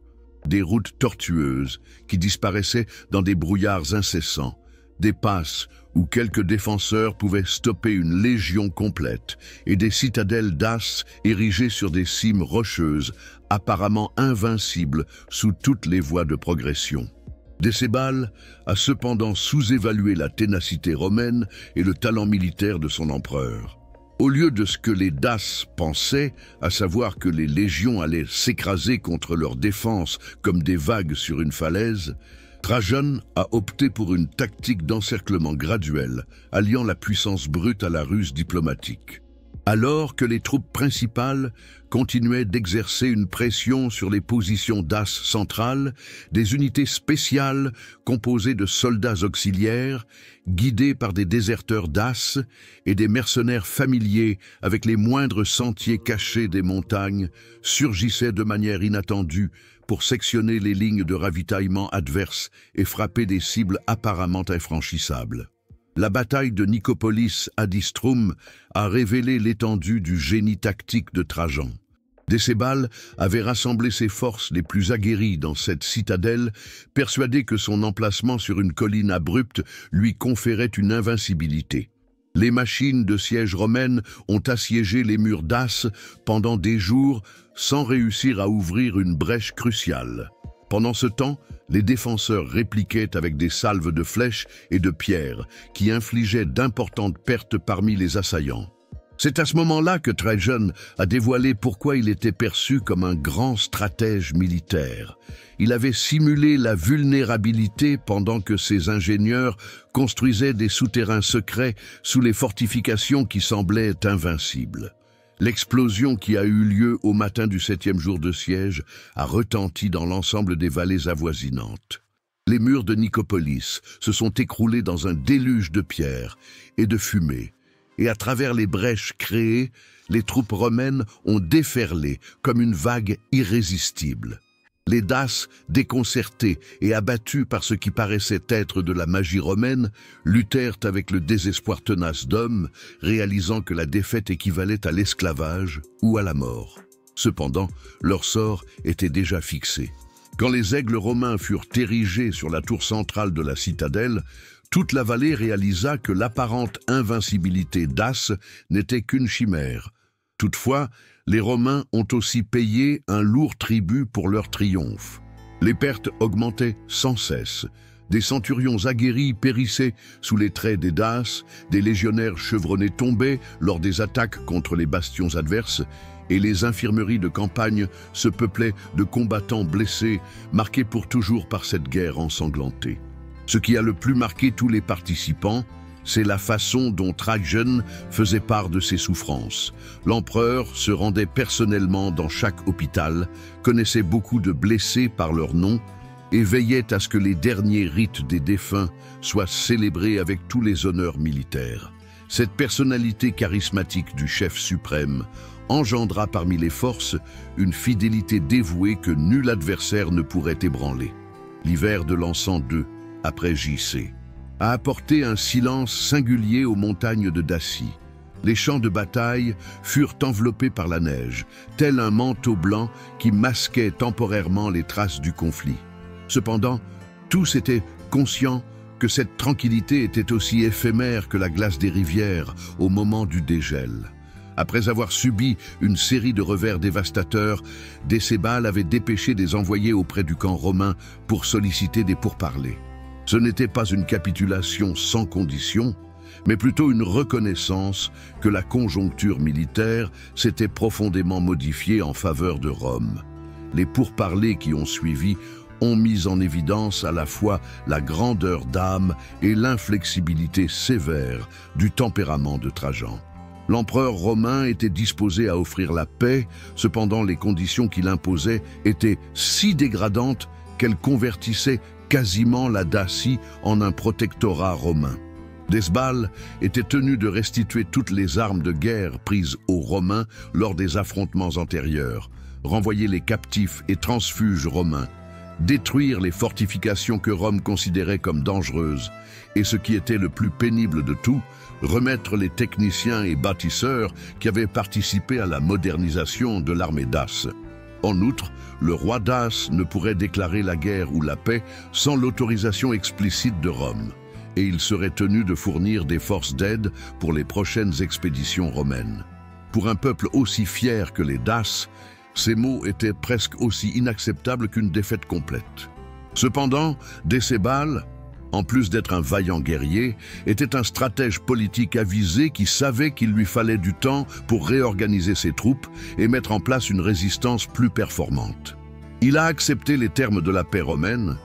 S1: Des routes tortueuses qui disparaissaient dans des brouillards incessants, des passes où quelques défenseurs pouvaient stopper une légion complète et des citadelles d'as érigées sur des cimes rocheuses, apparemment invincibles sous toutes les voies de progression. Décébal a cependant sous-évalué la ténacité romaine et le talent militaire de son empereur. Au lieu de ce que les Daces pensaient, à savoir que les légions allaient s'écraser contre leur défense comme des vagues sur une falaise, Trajan a opté pour une tactique d'encerclement graduel, alliant la puissance brute à la ruse diplomatique. Alors que les troupes principales continuaient d'exercer une pression sur les positions d'as centrales, des unités spéciales composées de soldats auxiliaires, guidés par des déserteurs d'as et des mercenaires familiers avec les moindres sentiers cachés des montagnes, surgissaient de manière inattendue pour sectionner les lignes de ravitaillement adverses et frapper des cibles apparemment infranchissables. La bataille de Nicopolis à Distrum a révélé l'étendue du génie tactique de Trajan. Décébal avait rassemblé ses forces les plus aguerries dans cette citadelle, persuadé que son emplacement sur une colline abrupte lui conférait une invincibilité. Les machines de siège romaines ont assiégé les murs d'As pendant des jours sans réussir à ouvrir une brèche cruciale. Pendant ce temps, les défenseurs répliquaient avec des salves de flèches et de pierres qui infligeaient d'importantes pertes parmi les assaillants. C'est à ce moment-là que Trajan a dévoilé pourquoi il était perçu comme un grand stratège militaire. Il avait simulé la vulnérabilité pendant que ses ingénieurs construisaient des souterrains secrets sous les fortifications qui semblaient invincibles. L'explosion qui a eu lieu au matin du 7e jour de siège a retenti dans l'ensemble des vallées avoisinantes. Les murs de Nicopolis se sont écroulés dans un déluge de pierres et de fumée, et à travers les brèches créées, les troupes romaines ont déferlé comme une vague irrésistible. Les Daces, déconcertés et abattus par ce qui paraissait être de la magie romaine, luttèrent avec le désespoir tenace d'hommes, réalisant que la défaite équivalait à l'esclavage ou à la mort. Cependant, leur sort était déjà fixé. Quand les aigles romains furent érigés sur la tour centrale de la citadelle, toute la vallée réalisa que l'apparente invincibilité d'As n'était qu'une chimère. Toutefois, les Romains ont aussi payé un lourd tribut pour leur triomphe. Les pertes augmentaient sans cesse. Des centurions aguerris périssaient sous les traits des Daces, des légionnaires chevronnés tombaient lors des attaques contre les bastions adverses, et les infirmeries de campagne se peuplaient de combattants blessés, marqués pour toujours par cette guerre ensanglantée. Ce qui a le plus marqué tous les participants, c'est la façon dont Trajan faisait part de ses souffrances. L'empereur se rendait personnellement dans chaque hôpital, connaissait beaucoup de blessés par leur nom et veillait à ce que les derniers rites des défunts soient célébrés avec tous les honneurs militaires. Cette personnalité charismatique du chef suprême engendra parmi les forces une fidélité dévouée que nul adversaire ne pourrait ébranler. L'hiver de l'an 102, après J.C., a apporté un silence singulier aux montagnes de Dacie. Les champs de bataille furent enveloppés par la neige, tel un manteau blanc qui masquait temporairement les traces du conflit. Cependant, tous étaient conscients que cette tranquillité était aussi éphémère que la glace des rivières au moment du dégel. Après avoir subi une série de revers dévastateurs, Décébal avait dépêché des envoyés auprès du camp romain pour solliciter des pourparlers. Ce n'était pas une capitulation sans condition, mais plutôt une reconnaissance que la conjoncture militaire s'était profondément modifiée en faveur de Rome. Les pourparlers qui ont suivi ont mis en évidence à la fois la grandeur d'âme et l'inflexibilité sévère du tempérament de Trajan. L'empereur romain était disposé à offrir la paix, cependant les conditions qu'il imposait étaient si dégradantes qu'elles convertissaient quasiment la Dacie en un protectorat romain. Décébal était tenu de restituer toutes les armes de guerre prises aux Romains lors des affrontements antérieurs, renvoyer les captifs et transfuges romains, détruire les fortifications que Rome considérait comme dangereuses, et ce qui était le plus pénible de tout, remettre les techniciens et bâtisseurs qui avaient participé à la modernisation de l'armée Dace. En outre, le roi Dace ne pourrait déclarer la guerre ou la paix sans l'autorisation explicite de Rome, et il serait tenu de fournir des forces d'aide pour les prochaines expéditions romaines. Pour un peuple aussi fier que les Daces, ces mots étaient presque aussi inacceptables qu'une défaite complète. Cependant, Décébal, en plus d'être un vaillant guerrier, était un stratège politique avisé qui savait qu'il lui fallait du temps pour réorganiser ses troupes et mettre en place une résistance plus performante. Il a accepté les termes de la paix romaine,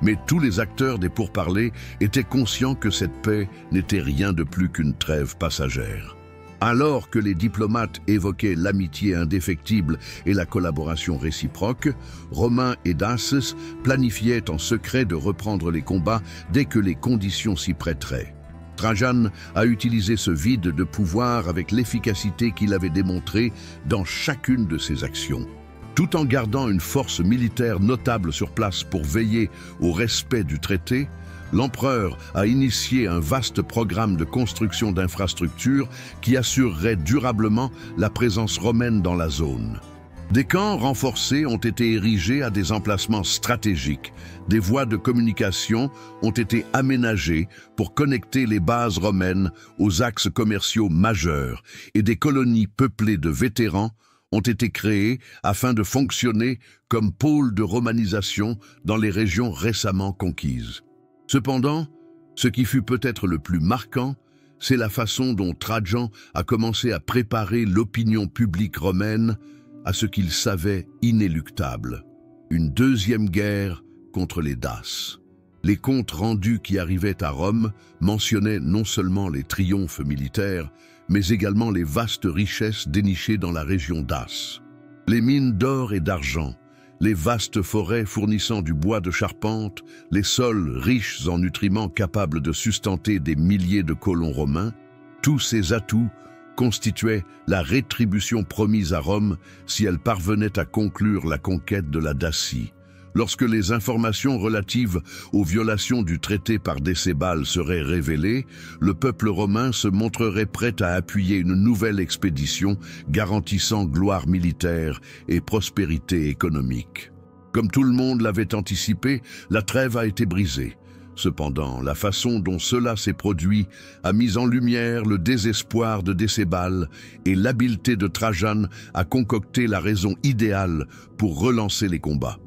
S1: mais tous les acteurs des pourparlers étaient conscients que cette paix n'était rien de plus qu'une trêve passagère. Alors que les diplomates évoquaient l'amitié indéfectible et la collaboration réciproque, Romain et Daces planifiaient en secret de reprendre les combats dès que les conditions s'y prêteraient. Trajan a utilisé ce vide de pouvoir avec l'efficacité qu'il avait démontrée dans chacune de ses actions. Tout en gardant une force militaire notable sur place pour veiller au respect du traité, l'empereur a initié un vaste programme de construction d'infrastructures qui assurerait durablement la présence romaine dans la zone. Des camps renforcés ont été érigés à des emplacements stratégiques. Des voies de communication ont été aménagées pour connecter les bases romaines aux axes commerciaux majeurs et des colonies peuplées de vétérans ont été créées afin de fonctionner comme pôles de romanisation dans les régions récemment conquises. Cependant, ce qui fut peut-être le plus marquant, c'est la façon dont Trajan a commencé à préparer l'opinion publique romaine à ce qu'il savait inéluctable, une deuxième guerre contre les Daces. Les comptes rendus qui arrivaient à Rome mentionnaient non seulement les triomphes militaires, mais également les vastes richesses dénichées dans la région Dace. Les mines d'or et d'argent, les vastes forêts fournissant du bois de charpente, les sols riches en nutriments capables de sustenter des milliers de colons romains, tous ces atouts constituaient la rétribution promise à Rome si elle parvenait à conclure la conquête de la Dacie. Lorsque les informations relatives aux violations du traité par Décébal seraient révélées, le peuple romain se montrerait prêt à appuyer une nouvelle expédition garantissant gloire militaire et prospérité économique. Comme tout le monde l'avait anticipé, la trêve a été brisée. Cependant, la façon dont cela s'est produit a mis en lumière le désespoir de Décébal et l'habileté de Trajan à concocter la raison idéale pour relancer les combats.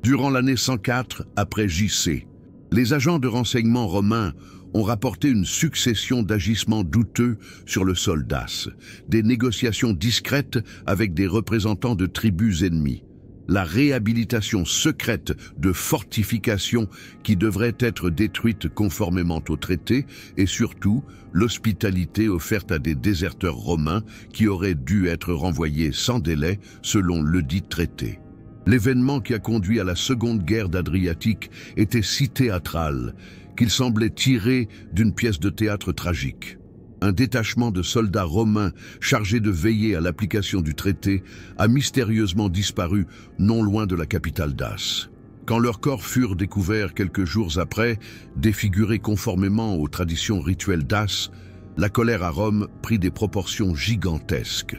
S1: Durant l'année 104 après JC, les agents de renseignement romains ont rapporté une succession d'agissements douteux sur le sol Dace, des négociations discrètes avec des représentants de tribus ennemies, la réhabilitation secrète de fortifications qui devraient être détruites conformément au traité et surtout l'hospitalité offerte à des déserteurs romains qui auraient dû être renvoyés sans délai selon ledit traité. L'événement qui a conduit à la Seconde Guerre d'Adriatique était si théâtral qu'il semblait tiré d'une pièce de théâtre tragique. Un détachement de soldats romains chargés de veiller à l'application du traité a mystérieusement disparu non loin de la capitale Dace. Quand leurs corps furent découverts quelques jours après, défigurés conformément aux traditions rituelles Dace, la colère à Rome prit des proportions gigantesques.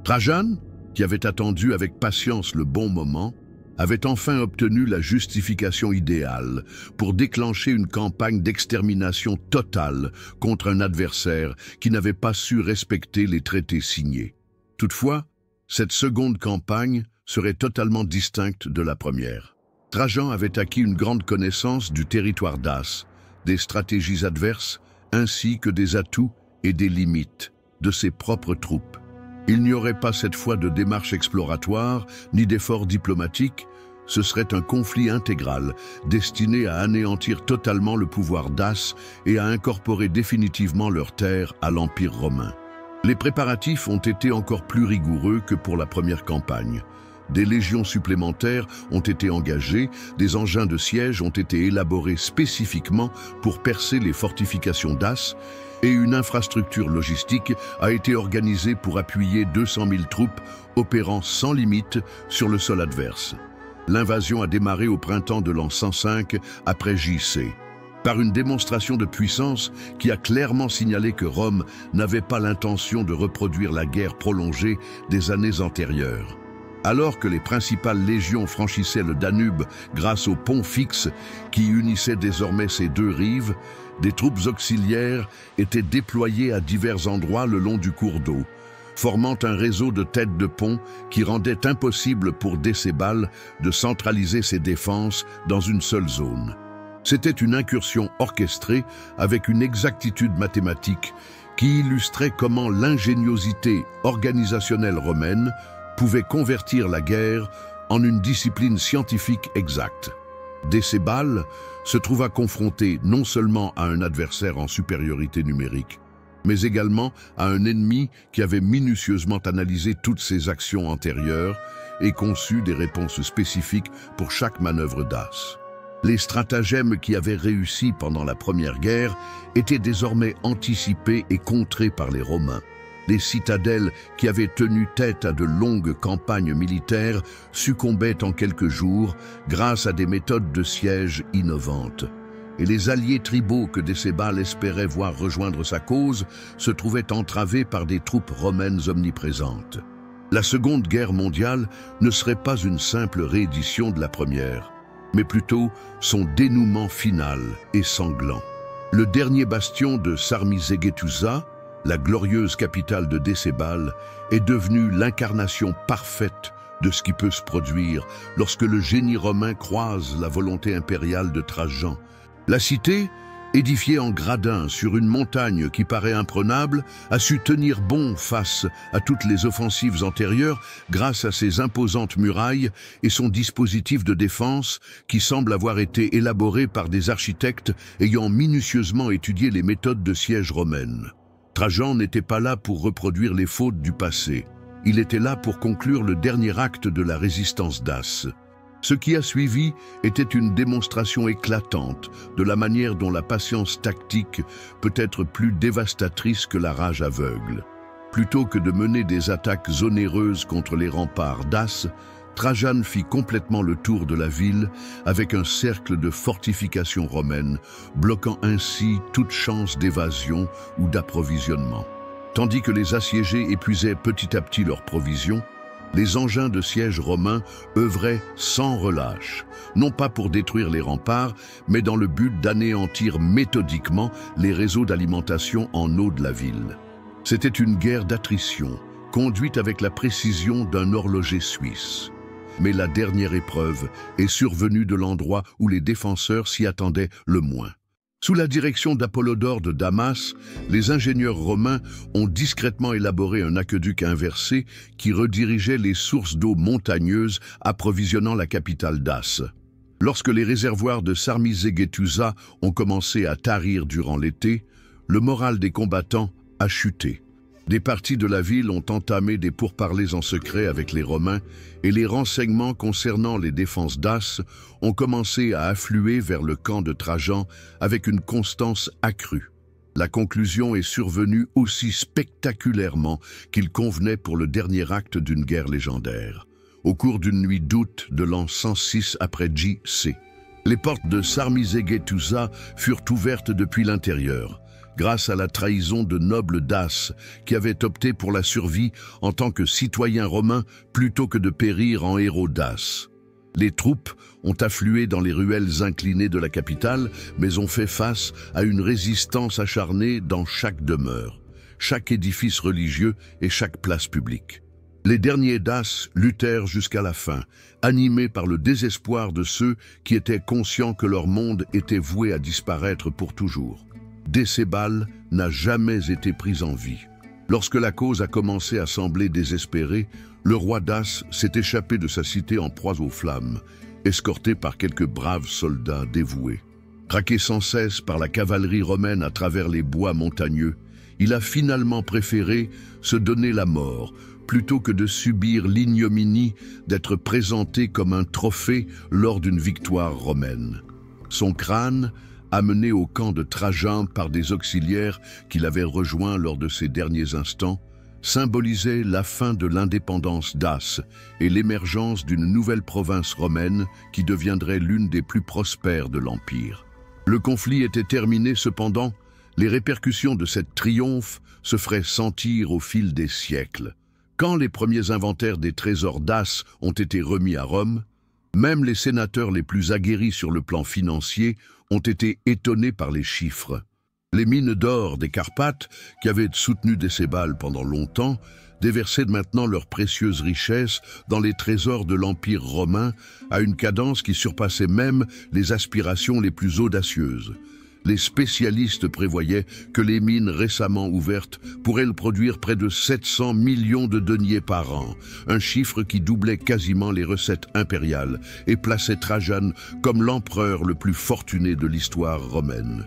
S1: Trajan, qui avait attendu avec patience le bon moment, avait enfin obtenu la justification idéale pour déclencher une campagne d'extermination totale contre un adversaire qui n'avait pas su respecter les traités signés. Toutefois, cette seconde campagne serait totalement distincte de la première. Trajan avait acquis une grande connaissance du territoire Dace, des stratégies adverses, ainsi que des atouts et des limites de ses propres troupes. Il n'y aurait pas cette fois de démarche exploratoire, ni d'efforts diplomatiques, ce serait un conflit intégral, destiné à anéantir totalement le pouvoir Dace et à incorporer définitivement leurs terres à l'Empire romain. Les préparatifs ont été encore plus rigoureux que pour la première campagne. Des légions supplémentaires ont été engagées, des engins de siège ont été élaborés spécifiquement pour percer les fortifications Dace, et une infrastructure logistique a été organisée pour appuyer 200 000 troupes opérant sans limite sur le sol adverse. L'invasion a démarré au printemps de l'an 105 après JC, par une démonstration de puissance qui a clairement signalé que Rome n'avait pas l'intention de reproduire la guerre prolongée des années antérieures. Alors que les principales légions franchissaient le Danube grâce au pont fixe qui unissait désormais ces deux rives, des troupes auxiliaires étaient déployées à divers endroits le long du cours d'eau, formant un réseau de têtes de pont qui rendait impossible pour Décébal de centraliser ses défenses dans une seule zone. C'était une incursion orchestrée avec une exactitude mathématique qui illustrait comment l'ingéniosité organisationnelle romaine pouvait convertir la guerre en une discipline scientifique exacte. Décébal se trouva confronté non seulement à un adversaire en supériorité numérique, mais également à un ennemi qui avait minutieusement analysé toutes ses actions antérieures et conçu des réponses spécifiques pour chaque manœuvre Dace. Les stratagèmes qui avaient réussi pendant la Première Guerre étaient désormais anticipés et contrés par les Romains. Les citadelles qui avaient tenu tête à de longues campagnes militaires succombaient en quelques jours grâce à des méthodes de siège innovantes. Et les alliés tribaux que Décébal espérait voir rejoindre sa cause se trouvaient entravés par des troupes romaines omniprésentes. La Seconde Guerre mondiale ne serait pas une simple réédition de la première, mais plutôt son dénouement final et sanglant. Le dernier bastion de Sarmizegetusa, la glorieuse capitale de Décébal, est devenue l'incarnation parfaite de ce qui peut se produire lorsque le génie romain croise la volonté impériale de Trajan. La cité, édifiée en gradin sur une montagne qui paraît imprenable, a su tenir bon face à toutes les offensives antérieures grâce à ses imposantes murailles et son dispositif de défense qui semble avoir été élaboré par des architectes ayant minutieusement étudié les méthodes de siège romaines. Trajan n'était pas là pour reproduire les fautes du passé. Il était là pour conclure le dernier acte de la résistance Dace. Ce qui a suivi était une démonstration éclatante de la manière dont la patience tactique peut être plus dévastatrice que la rage aveugle. Plutôt que de mener des attaques onéreuses contre les remparts Dace, Trajan fit complètement le tour de la ville avec un cercle de fortifications romaines, bloquant ainsi toute chance d'évasion ou d'approvisionnement. Tandis que les assiégés épuisaient petit à petit leurs provisions, les engins de siège romains œuvraient sans relâche, non pas pour détruire les remparts, mais dans le but d'anéantir méthodiquement les réseaux d'alimentation en eau de la ville. C'était une guerre d'attrition, conduite avec la précision d'un horloger suisse. Mais la dernière épreuve est survenue de l'endroit où les défenseurs s'y attendaient le moins. Sous la direction d'Apollodore de Damas, les ingénieurs romains ont discrètement élaboré un aqueduc inversé qui redirigeait les sources d'eau montagneuses approvisionnant la capitale Dace. Lorsque les réservoirs de Sarmizegetusa ont commencé à tarir durant l'été, le moral des combattants a chuté. Des parties de la ville ont entamé des pourparlers en secret avec les Romains et les renseignements concernant les défenses Dace ont commencé à affluer vers le camp de Trajan avec une constance accrue. La conclusion est survenue aussi spectaculairement qu'il convenait pour le dernier acte d'une guerre légendaire. Au cours d'une nuit d'août de l'an 106 après JC, les portes de Sarmizegetusa furent ouvertes depuis l'intérieur, grâce à la trahison de nobles Dace qui avaient opté pour la survie en tant que citoyens romains plutôt que de périr en héros Dace. Les troupes ont afflué dans les ruelles inclinées de la capitale, mais ont fait face à une résistance acharnée dans chaque demeure, chaque édifice religieux et chaque place publique. Les derniers Daces luttèrent jusqu'à la fin, animés par le désespoir de ceux qui étaient conscients que leur monde était voué à disparaître pour toujours. Décébal n'a jamais été pris en vie. Lorsque la cause a commencé à sembler désespérée, le roi Dace s'est échappé de sa cité en proie aux flammes, escorté par quelques braves soldats dévoués. Traqué sans cesse par la cavalerie romaine à travers les bois montagneux, il a finalement préféré se donner la mort plutôt que de subir l'ignominie d'être présenté comme un trophée lors d'une victoire romaine. Son crâne, amené au camp de Trajan par des auxiliaires qu'il avait rejoints lors de ses derniers instants, symbolisait la fin de l'indépendance dace et l'émergence d'une nouvelle province romaine qui deviendrait l'une des plus prospères de l'Empire. Le conflit était terminé cependant, les répercussions de cette triomphe se feraient sentir au fil des siècles. Quand les premiers inventaires des trésors daces ont été remis à Rome, même les sénateurs les plus aguerris sur le plan financier ont été étonnés par les chiffres. Les mines d'or des Carpates, qui avaient soutenu Décébal pendant longtemps, déversaient maintenant leurs précieuses richesses dans les trésors de l'Empire romain à une cadence qui surpassait même les aspirations les plus audacieuses. Les spécialistes prévoyaient que les mines récemment ouvertes pourraient produire près de 700 millions de deniers par an, un chiffre qui doublait quasiment les recettes impériales et plaçait Trajan comme l'empereur le plus fortuné de l'histoire romaine.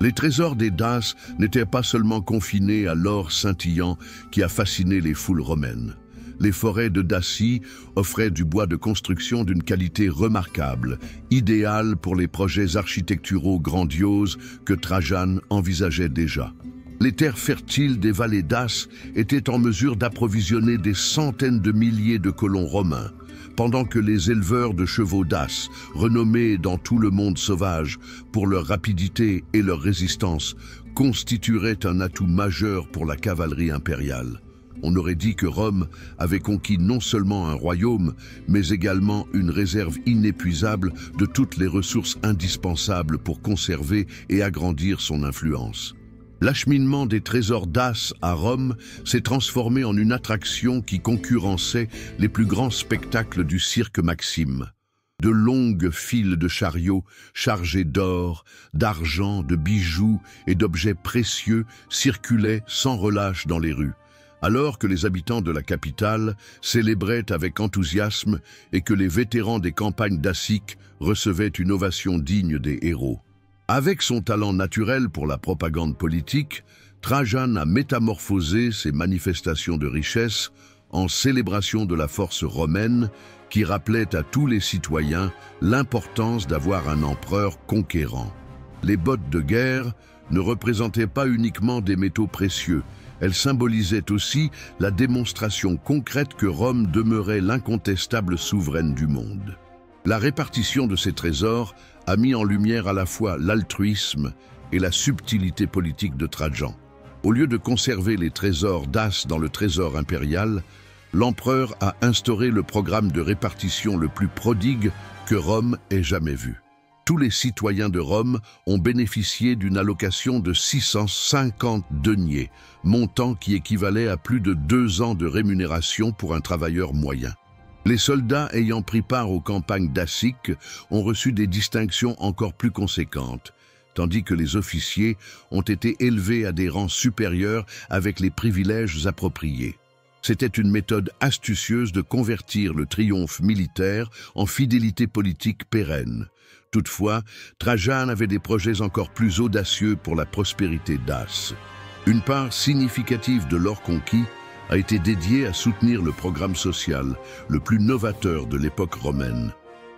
S1: Les trésors des Daces n'étaient pas seulement confinés à l'or scintillant qui a fasciné les foules romaines. Les forêts de Dacie offraient du bois de construction d'une qualité remarquable, idéal pour les projets architecturaux grandioses que Trajan envisageait déjà. Les terres fertiles des vallées daces étaient en mesure d'approvisionner des centaines de milliers de colons romains, pendant que les éleveurs de chevaux daces, renommés dans tout le monde sauvage pour leur rapidité et leur résistance, constitueraient un atout majeur pour la cavalerie impériale. On aurait dit que Rome avait conquis non seulement un royaume, mais également une réserve inépuisable de toutes les ressources indispensables pour conserver et agrandir son influence. L'acheminement des trésors daces à Rome s'est transformé en une attraction qui concurrençait les plus grands spectacles du cirque Maxime. De longues files de chariots chargés d'or, d'argent, de bijoux et d'objets précieux circulaient sans relâche dans les rues, alors que les habitants de la capitale célébraient avec enthousiasme et que les vétérans des campagnes daciques recevaient une ovation digne des héros. Avec son talent naturel pour la propagande politique, Trajan a métamorphosé ces manifestations de richesse en célébration de la force romaine qui rappelait à tous les citoyens l'importance d'avoir un empereur conquérant. Les bottes de guerre ne représentaient pas uniquement des métaux précieux, elles symbolisaient aussi la démonstration concrète que Rome demeurait l'incontestable souveraine du monde. La répartition de ces trésors a mis en lumière à la fois l'altruisme et la subtilité politique de Trajan. Au lieu de conserver les trésors daces dans le trésor impérial, l'empereur a instauré le programme de répartition le plus prodigue que Rome ait jamais vu. Tous les citoyens de Rome ont bénéficié d'une allocation de 650 deniers, montant qui équivalait à plus de 2 ans de rémunération pour un travailleur moyen. Les soldats ayant pris part aux campagnes daciques ont reçu des distinctions encore plus conséquentes, tandis que les officiers ont été élevés à des rangs supérieurs avec les privilèges appropriés. C'était une méthode astucieuse de convertir le triomphe militaire en fidélité politique pérenne. Toutefois, Trajan avait des projets encore plus audacieux pour la prospérité dace. Une part significative de l'or conquis a été dédiée à soutenir le programme social le plus novateur de l'époque romaine,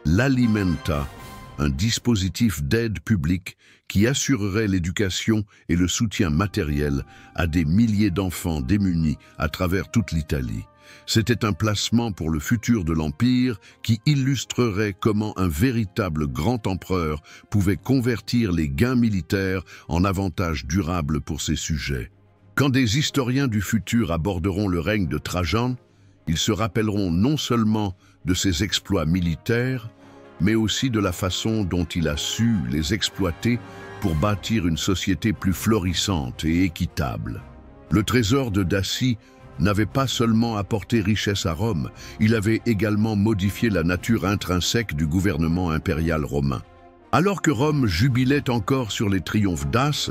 S1: l'Alimenta, un dispositif d'aide publique qui assurerait l'éducation et le soutien matériel à des milliers d'enfants démunis à travers toute l'Italie. C'était un placement pour le futur de l'Empire qui illustrerait comment un véritable grand empereur pouvait convertir les gains militaires en avantages durables pour ses sujets. Quand des historiens du futur aborderont le règne de Trajan, ils se rappelleront non seulement de ses exploits militaires, mais aussi de la façon dont il a su les exploiter pour bâtir une société plus florissante et équitable. Le trésor de Dacie n'avait pas seulement apporté richesse à Rome, il avait également modifié la nature intrinsèque du gouvernement impérial romain. Alors que Rome jubilait encore sur les triomphes daces,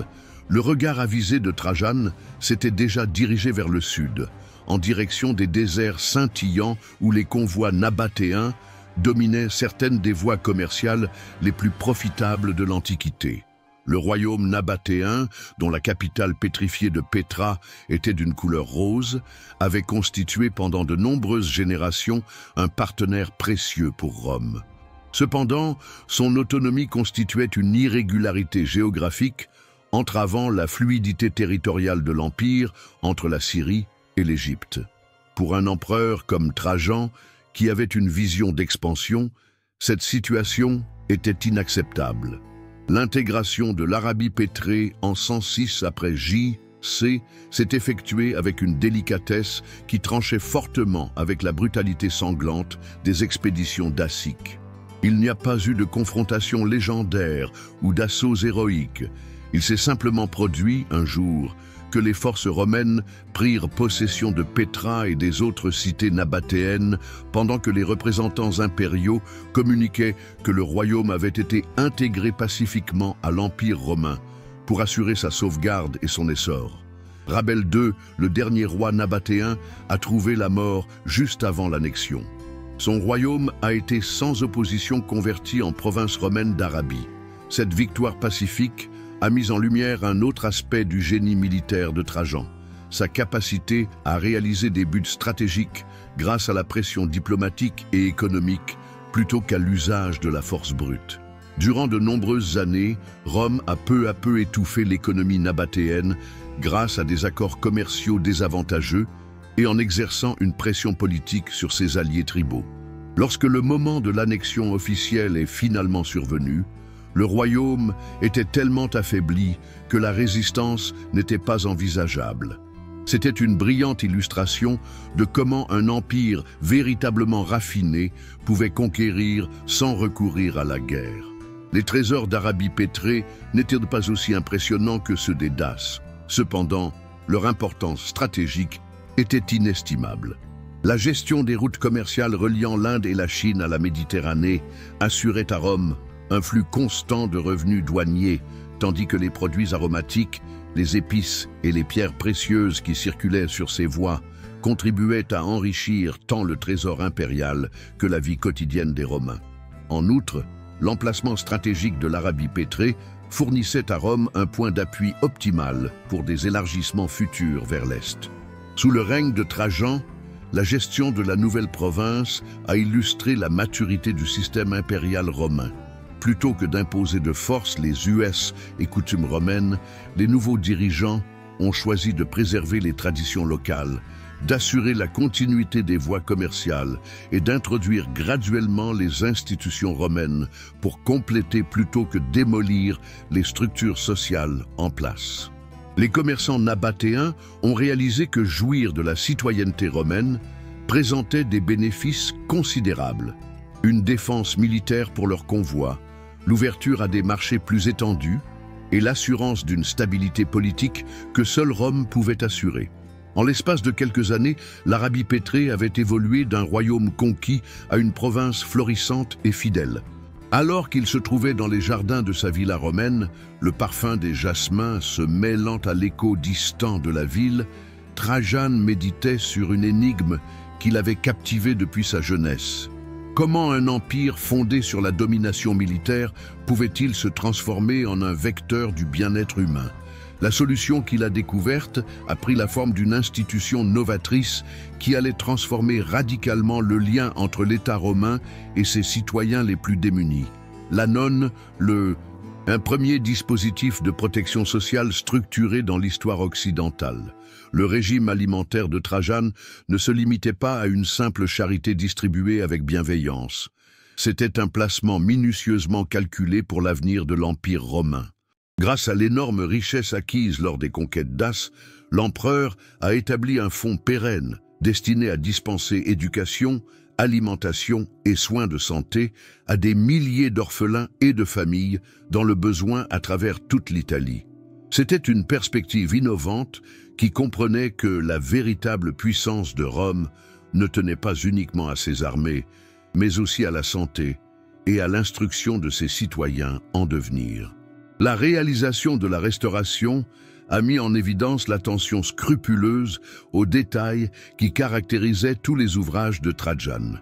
S1: le regard avisé de Trajan s'était déjà dirigé vers le sud, en direction des déserts scintillants où les convois nabatéens dominaient certaines des voies commerciales les plus profitables de l'Antiquité. Le royaume nabatéen, dont la capitale pétrifiée de Pétra était d'une couleur rose, avait constitué pendant de nombreuses générations un partenaire précieux pour Rome. Cependant, son autonomie constituait une irrégularité géographique, entravant la fluidité territoriale de l'Empire entre la Syrie et l'Égypte. Pour un empereur comme Trajan, qui avait une vision d'expansion, cette situation était inacceptable. L'intégration de l'Arabie pétrée en 106 après J.C. s'est effectuée avec une délicatesse qui tranchait fortement avec la brutalité sanglante des expéditions daciques. Il n'y a pas eu de confrontation légendaire ou d'assauts héroïques. Il s'est simplement produit, un jour, que les forces romaines prirent possession de Pétra et des autres cités nabatéennes pendant que les représentants impériaux communiquaient que le royaume avait été intégré pacifiquement à l'Empire romain pour assurer sa sauvegarde et son essor. Rabel II, le dernier roi nabatéen, a trouvé la mort juste avant l'annexion. Son royaume a été sans opposition converti en province romaine d'Arabie. Cette victoire pacifique a mis en lumière un autre aspect du génie militaire de Trajan, sa capacité à réaliser des buts stratégiques grâce à la pression diplomatique et économique plutôt qu'à l'usage de la force brute. Durant de nombreuses années, Rome a peu à peu étouffé l'économie nabatéenne grâce à des accords commerciaux désavantageux et en exerçant une pression politique sur ses alliés tribaux. Lorsque le moment de l'annexion officielle est finalement survenu, le royaume était tellement affaibli que la résistance n'était pas envisageable. C'était une brillante illustration de comment un empire véritablement raffiné pouvait conquérir sans recourir à la guerre. Les trésors d'Arabie pétrée n'étaient pas aussi impressionnants que ceux des Daces. Cependant, leur importance stratégique était inestimable. La gestion des routes commerciales reliant l'Inde et la Chine à la Méditerranée assurait à Rome un flux constant de revenus douaniers, tandis que les produits aromatiques, les épices et les pierres précieuses qui circulaient sur ces voies contribuaient à enrichir tant le trésor impérial que la vie quotidienne des Romains. En outre, l'emplacement stratégique de l'Arabie pétrée fournissait à Rome un point d'appui optimal pour des élargissements futurs vers l'Est. Sous le règne de Trajan, la gestion de la nouvelle province a illustré la maturité du système impérial romain. Plutôt que d'imposer de force les us et coutumes romaines, les nouveaux dirigeants ont choisi de préserver les traditions locales, d'assurer la continuité des voies commerciales et d'introduire graduellement les institutions romaines pour compléter plutôt que démolir les structures sociales en place. Les commerçants nabatéens ont réalisé que jouir de la citoyenneté romaine présentait des bénéfices considérables. Une défense militaire pour leurs convois, l'ouverture à des marchés plus étendus et l'assurance d'une stabilité politique que seule Rome pouvait assurer. En l'espace de quelques années, l'Arabie pétrée avait évolué d'un royaume conquis à une province florissante et fidèle. Alors qu'il se trouvait dans les jardins de sa villa romaine, le parfum des jasmins se mêlant à l'écho distant de la ville, Trajan méditait sur une énigme qui l'avait captivé depuis sa jeunesse. Comment un empire fondé sur la domination militaire pouvait-il se transformer en un vecteur du bien-être humain? La solution qu'il a découverte a pris la forme d'une institution novatrice qui allait transformer radicalement le lien entre l'État romain et ses citoyens les plus démunis. L'annone, un premier dispositif de protection sociale structuré dans l'histoire occidentale. Le régime alimentaire de Trajan ne se limitait pas à une simple charité distribuée avec bienveillance. C'était un placement minutieusement calculé pour l'avenir de l'Empire romain. Grâce à l'énorme richesse acquise lors des conquêtes daces, l'empereur a établi un fonds pérenne destiné à dispenser éducation, alimentation et soins de santé à des milliers d'orphelins et de familles dans le besoin à travers toute l'Italie. C'était une perspective innovante qui comprenait que la véritable puissance de Rome ne tenait pas uniquement à ses armées, mais aussi à la santé et à l'instruction de ses citoyens en devenir. La réalisation de la Restauration a mis en évidence l'attention scrupuleuse aux détails qui caractérisaient tous les ouvrages de Trajan.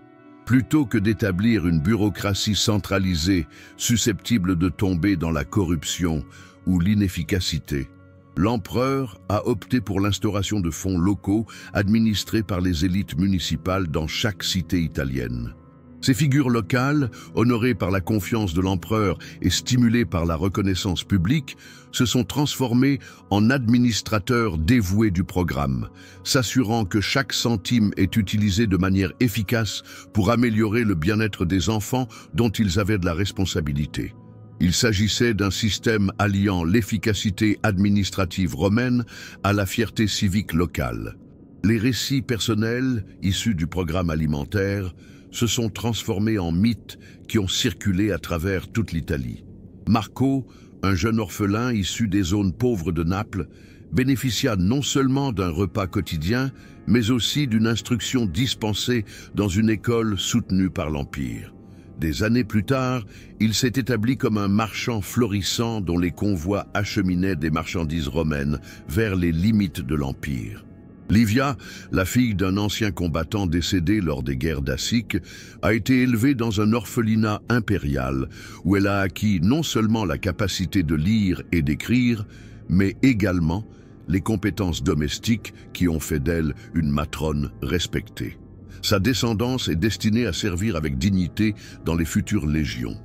S1: Plutôt que d'établir une bureaucratie centralisée susceptible de tomber dans la corruption ou l'inefficacité, l'empereur a opté pour l'instauration de fonds locaux administrés par les élites municipales dans chaque cité italienne. Ces figures locales, honorées par la confiance de l'empereur et stimulées par la reconnaissance publique, se sont transformées en administrateurs dévoués du programme, s'assurant que chaque centime est utilisé de manière efficace pour améliorer le bien-être des enfants dont ils avaient de la responsabilité. Il s'agissait d'un système alliant l'efficacité administrative romaine à la fierté civique locale. Les récits personnels, issus du programme alimentaire, se sont transformés en mythes qui ont circulé à travers toute l'Italie. Marco, un jeune orphelin issu des zones pauvres de Naples, bénéficia non seulement d'un repas quotidien, mais aussi d'une instruction dispensée dans une école soutenue par l'Empire. Des années plus tard, il s'est établi comme un marchand florissant dont les convois acheminaient des marchandises romaines vers les limites de l'Empire. Livia, la fille d'un ancien combattant décédé lors des guerres daciques, a été élevée dans un orphelinat impérial où elle a acquis non seulement la capacité de lire et d'écrire, mais également les compétences domestiques qui ont fait d'elle une matrone respectée. Sa descendance est destinée à servir avec dignité dans les futures légions.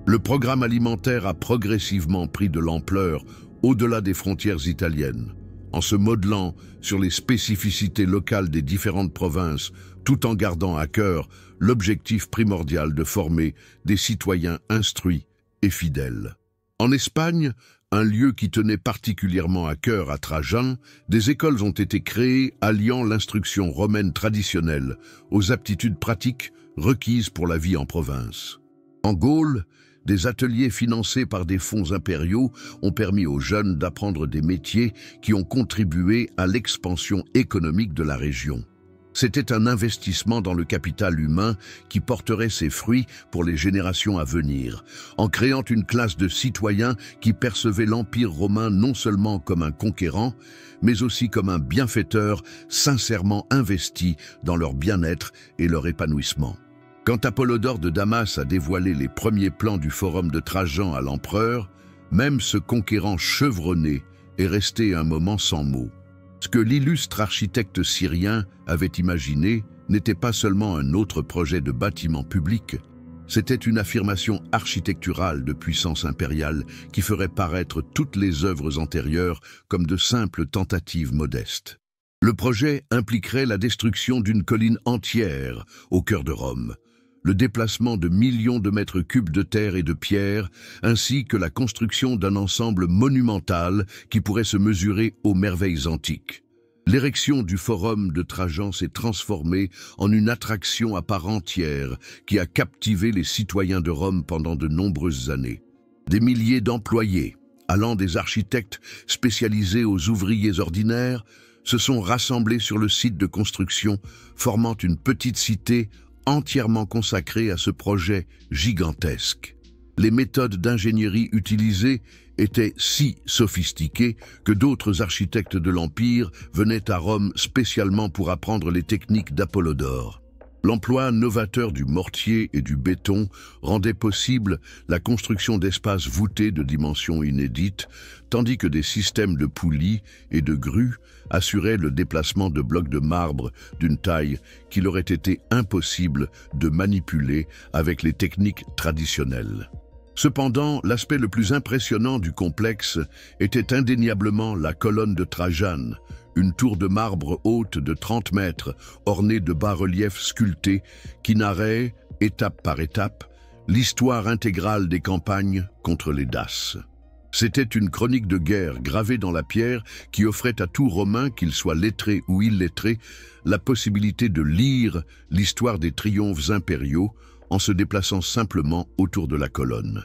S1: Le programme alimentaire a progressivement pris de l'ampleur au-delà des frontières italiennes, en se modelant sur les spécificités locales des différentes provinces, tout en gardant à cœur l'objectif primordial de former des citoyens instruits et fidèles. En Espagne, un lieu qui tenait particulièrement à cœur à Trajan, des écoles ont été créées alliant l'instruction romaine traditionnelle aux aptitudes pratiques requises pour la vie en province. En Gaule, des ateliers financés par des fonds impériaux ont permis aux jeunes d'apprendre des métiers qui ont contribué à l'expansion économique de la région. C'était un investissement dans le capital humain qui porterait ses fruits pour les générations à venir, en créant une classe de citoyens qui percevaient l'Empire romain non seulement comme un conquérant, mais aussi comme un bienfaiteur sincèrement investi dans leur bien-être et leur épanouissement. Quand Apollodore de Damas a dévoilé les premiers plans du forum de Trajan à l'empereur, même ce conquérant chevronné est resté un moment sans mots. Ce que l'illustre architecte syrien avait imaginé n'était pas seulement un autre projet de bâtiment public, c'était une affirmation architecturale de puissance impériale qui ferait paraître toutes les œuvres antérieures comme de simples tentatives modestes. Le projet impliquerait la destruction d'une colline entière au cœur de Rome, le déplacement de millions de mètres cubes de terre et de pierre, ainsi que la construction d'un ensemble monumental qui pourrait se mesurer aux merveilles antiques. L'érection du forum de Trajan s'est transformée en une attraction à part entière qui a captivé les citoyens de Rome pendant de nombreuses années. Des milliers d'employés, allant des architectes spécialisés aux ouvriers ordinaires, se sont rassemblés sur le site de construction, formant une petite cité entièrement consacrée à ce projet gigantesque. Les méthodes d'ingénierie utilisées étaient si sophistiquées que d'autres architectes de l'Empire venaient à Rome spécialement pour apprendre les techniques d'Apollodore. L'emploi novateur du mortier et du béton rendait possible la construction d'espaces voûtés de dimensions inédites, tandis que des systèmes de poulies et de grues assuraient le déplacement de blocs de marbre d'une taille qu'il aurait été impossible de manipuler avec les techniques traditionnelles. Cependant, l'aspect le plus impressionnant du complexe était indéniablement la colonne de Trajan, une tour de marbre haute de 30 mètres, ornée de bas-reliefs sculptés, qui narrait, étape par étape, l'histoire intégrale des campagnes contre les Daces. C'était une chronique de guerre gravée dans la pierre qui offrait à tout Romain, qu'il soit lettré ou illettré, la possibilité de lire l'histoire des triomphes impériaux en se déplaçant simplement autour de la colonne.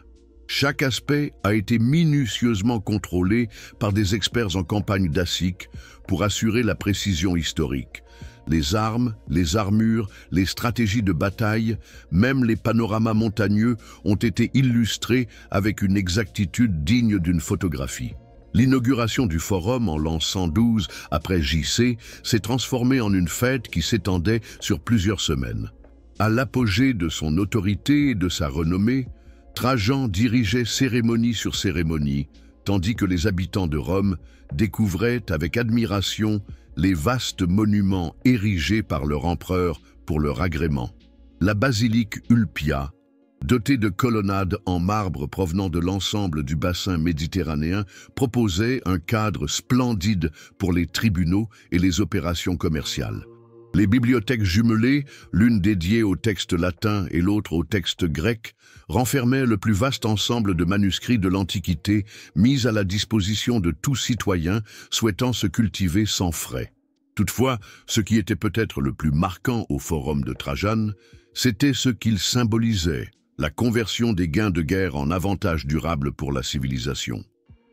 S1: Chaque aspect a été minutieusement contrôlé par des experts en campagne dacique pour assurer la précision historique. Les armes, les armures, les stratégies de bataille, même les panoramas montagneux ont été illustrés avec une exactitude digne d'une photographie. L'inauguration du forum en l'an 112 après JC s'est transformée en une fête qui s'étendait sur plusieurs semaines. À l'apogée de son autorité et de sa renommée, Trajan dirigeait cérémonie sur cérémonie, tandis que les habitants de Rome découvraient avec admiration les vastes monuments érigés par leur empereur pour leur agrément. La basilique Ulpia, dotée de colonnades en marbre provenant de l'ensemble du bassin méditerranéen, proposait un cadre splendide pour les tribunaux et les opérations commerciales. Les bibliothèques jumelées, l'une dédiée au texte latin et l'autre au texte grec, renfermaient le plus vaste ensemble de manuscrits de l'Antiquité mis à la disposition de tout citoyen souhaitant se cultiver sans frais. Toutefois, ce qui était peut-être le plus marquant au Forum de Trajane, c'était ce qu'il symbolisait, la conversion des gains de guerre en avantages durables pour la civilisation.